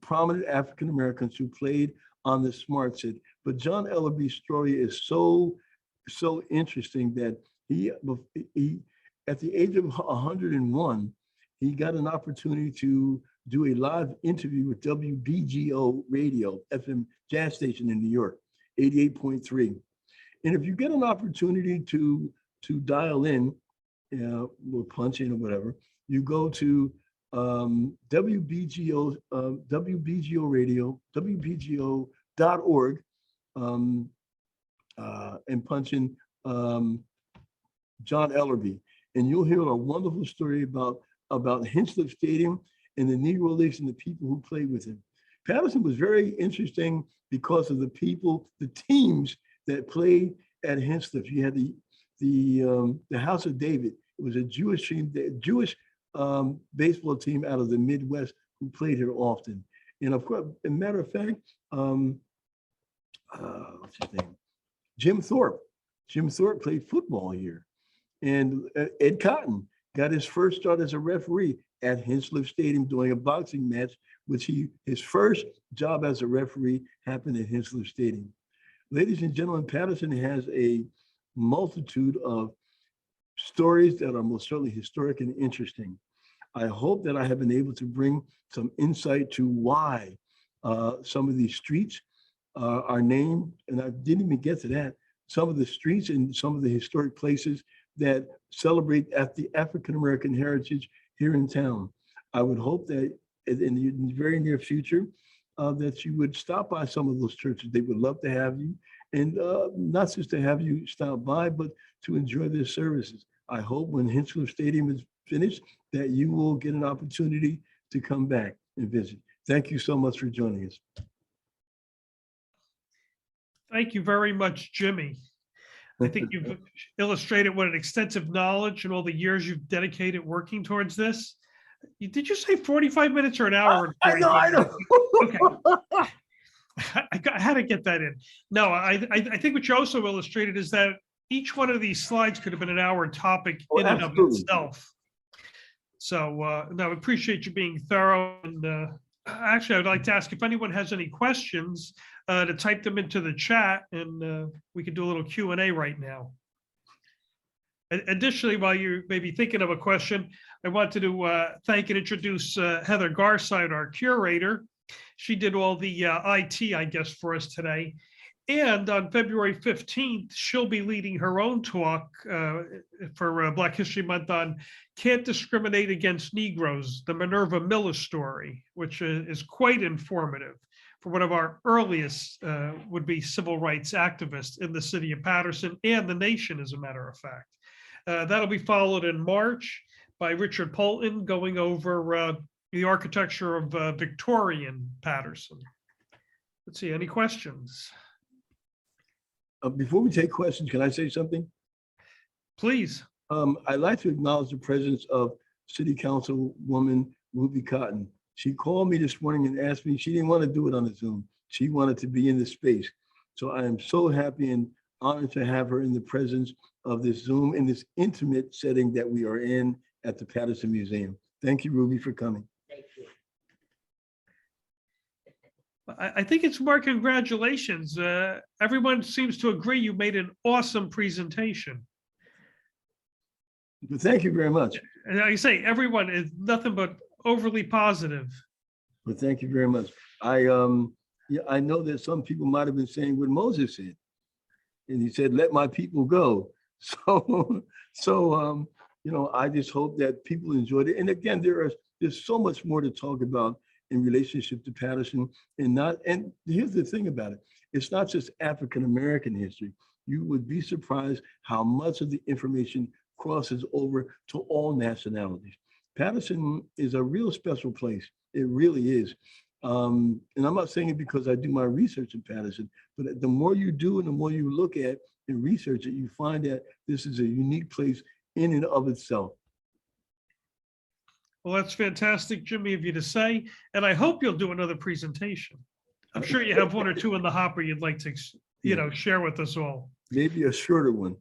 Speaker 2: prominent African-Americans who played on the Smart Set. But John Ellerby's story is so interesting that he at the age of 101, he got an opportunity to do a live interview with WBGO radio, FM jazz station in New York, 88.3. And if you get an opportunity to dial in, or punch in or whatever, you go to WBGO radio, WBGO.org, and punch in John Ellerby, and you'll hear a wonderful story about Hinchcliffe Stadium and the Negro Leagues and the people who played with him. Paterson was very interesting because of the people, the teams that played at Hinchcliffe. You had the House of David. It was a Jewish team, Jewish baseball team out of the Midwest who played here often. And of course, as a matter of fact, what's his name? Jim Thorpe. Jim Thorpe played football here. And Ed Cotton got his first start as a referee at Hinsliff Stadium doing a boxing match, which his first job as a referee happened at Hinsliff Stadium. Ladies and gentlemen, Paterson has a multitude of stories that are most certainly historic and interesting. I hope that I have been able to bring some insight to why some of these streets are named, and I didn't even get to that, some of the streets and some of the historic places that celebrate the African-American heritage here in town. I would hope that in the very near future, that you would stop by some of those churches. They would love to have you, and not just to have you stop by, but to enjoy their services. I hope when Hinsliff Stadium is finished, that you will get an opportunity to come back and visit. Thank you so much for joining us.
Speaker 1: Thank you very much, Jimmy. I think you've illustrated what an extensive knowledge and all the years you've dedicated working towards this. Did you say 45 minutes or an hour?
Speaker 2: I know.
Speaker 1: Okay. I had to get that in. No, I think what you also illustrated is that each one of these slides could have been an hour topic in and of itself. So no, I appreciate you being thorough. And actually, I would like to ask if anyone has any questions to type them into the chat, and we can do a little Q&A right now. Additionally, while you may be thinking of a question, I wanted to thank and introduce Heather Garside, our curator. She did all the IT, I guess, for us today. And on February 15th, she'll be leading her own talk for Black History Month on Can't Discriminate Against Negroes, the Minerva Miller story, which is quite informative for one of our earliest would-be civil rights activists in the city of Paterson and the nation, as a matter of fact. That'll be followed in March by Richard Polton going over the architecture of Victorian Paterson. Let's see, any questions?
Speaker 2: Before we take questions, can I say something?
Speaker 1: Please.
Speaker 2: I'd like to acknowledge the presence of City Councilwoman Ruby Cotton. She called me this morning and asked me, she didn't want to do it on the Zoom. She wanted to be in the space. So I am so happy and honored to have her in the presence of this Zoom in this intimate setting that we are in at the Paterson Museum. Thank you, Ruby, for coming.
Speaker 3: Thank you.
Speaker 1: I think it's more congratulations. Everyone seems to agree you made an awesome presentation.
Speaker 2: But thank you very much.
Speaker 1: And like I say, everyone is nothing but overly positive.
Speaker 2: But thank you very much. I know that some people might have been saying what Moses said, and he said, "Let my people go." So you know, I just hope that people enjoyed it. And again, there's so much more to talk about in relationship to Paterson, and here's the thing about it. It's not just African-American history. You would be surprised how much of the information crosses over to all nationalities. Paterson is a real special place. It really is. And I'm not saying it because I do my research in Paterson, but the more you do and the more you look at and research it, you find that this is a unique place in and of itself.
Speaker 1: Well, that's fantastic, Jimmy, of you to say. And I hope you'll do another presentation. I'm sure you have one or two in the hopper you'd like to, you know, share with us all.
Speaker 2: Maybe a shorter one.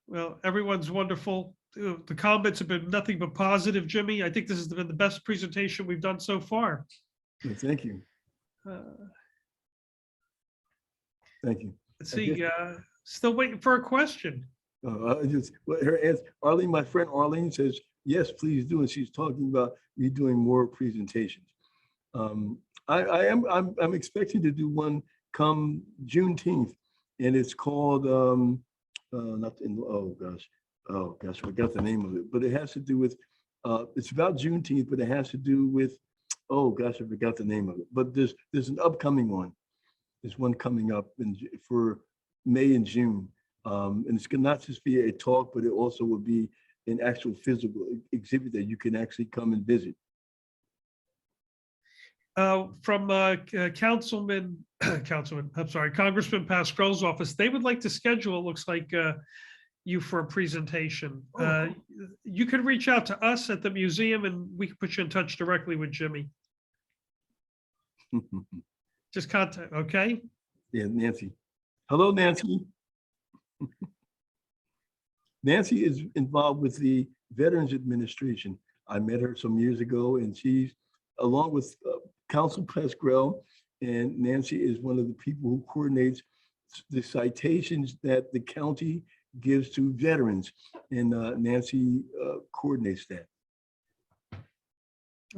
Speaker 1: Well, everyone's wonderful. The comments have been nothing but positive, Jimmy. I think this has been the best presentation we've done so far.
Speaker 2: Well, thank you. Thank you.
Speaker 1: Let's see, still waiting for a question.
Speaker 2: Arlene, my friend Arlene says, yes, please do. And she's talking about me doing more presentations. I'm expecting to do one come Juneteenth, and it's called, oh gosh, I forgot the name of it, but it has to do with, it's about Juneteenth, but it has to do with, oh gosh, I forgot the name of it. But there's an upcoming one. There's one coming up for May and June. And it's going to not just be a talk, but it also will be an actual physical exhibit that you can actually come and visit.
Speaker 1: From Congressman Pascrell's office, they would like to schedule, it looks like, you for a presentation. You can reach out to us at the museum and we can put you in touch directly with Jimmy. Just contact, okay?
Speaker 2: Yeah, Nancy. Hello, Nancy. Nancy is involved with the Veterans Administration. I met her some years ago, and she's along with Council Pasquale, and Nancy is one of the people who coordinates the citations that the county gives to veterans, and Nancy coordinates that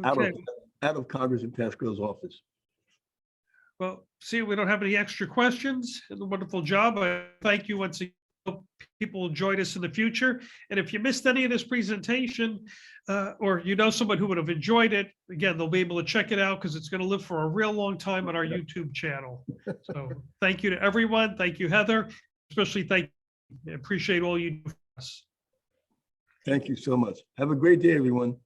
Speaker 1: Okay.
Speaker 2: out of Congressman Pasquale's office.
Speaker 1: Well, see, we don't have any extra questions. A wonderful job. I thank you once again. Hope people will join us in the future. And if you missed any of this presentation, or you know someone who would have enjoyed it, again, they'll be able to check it out because it's going to live for a real long time on our YouTube channel. So thank you to everyone. Thank you, Heather. Especially thank you. I appreciate all you do for us.
Speaker 2: Thank you so much. Have a great day, everyone.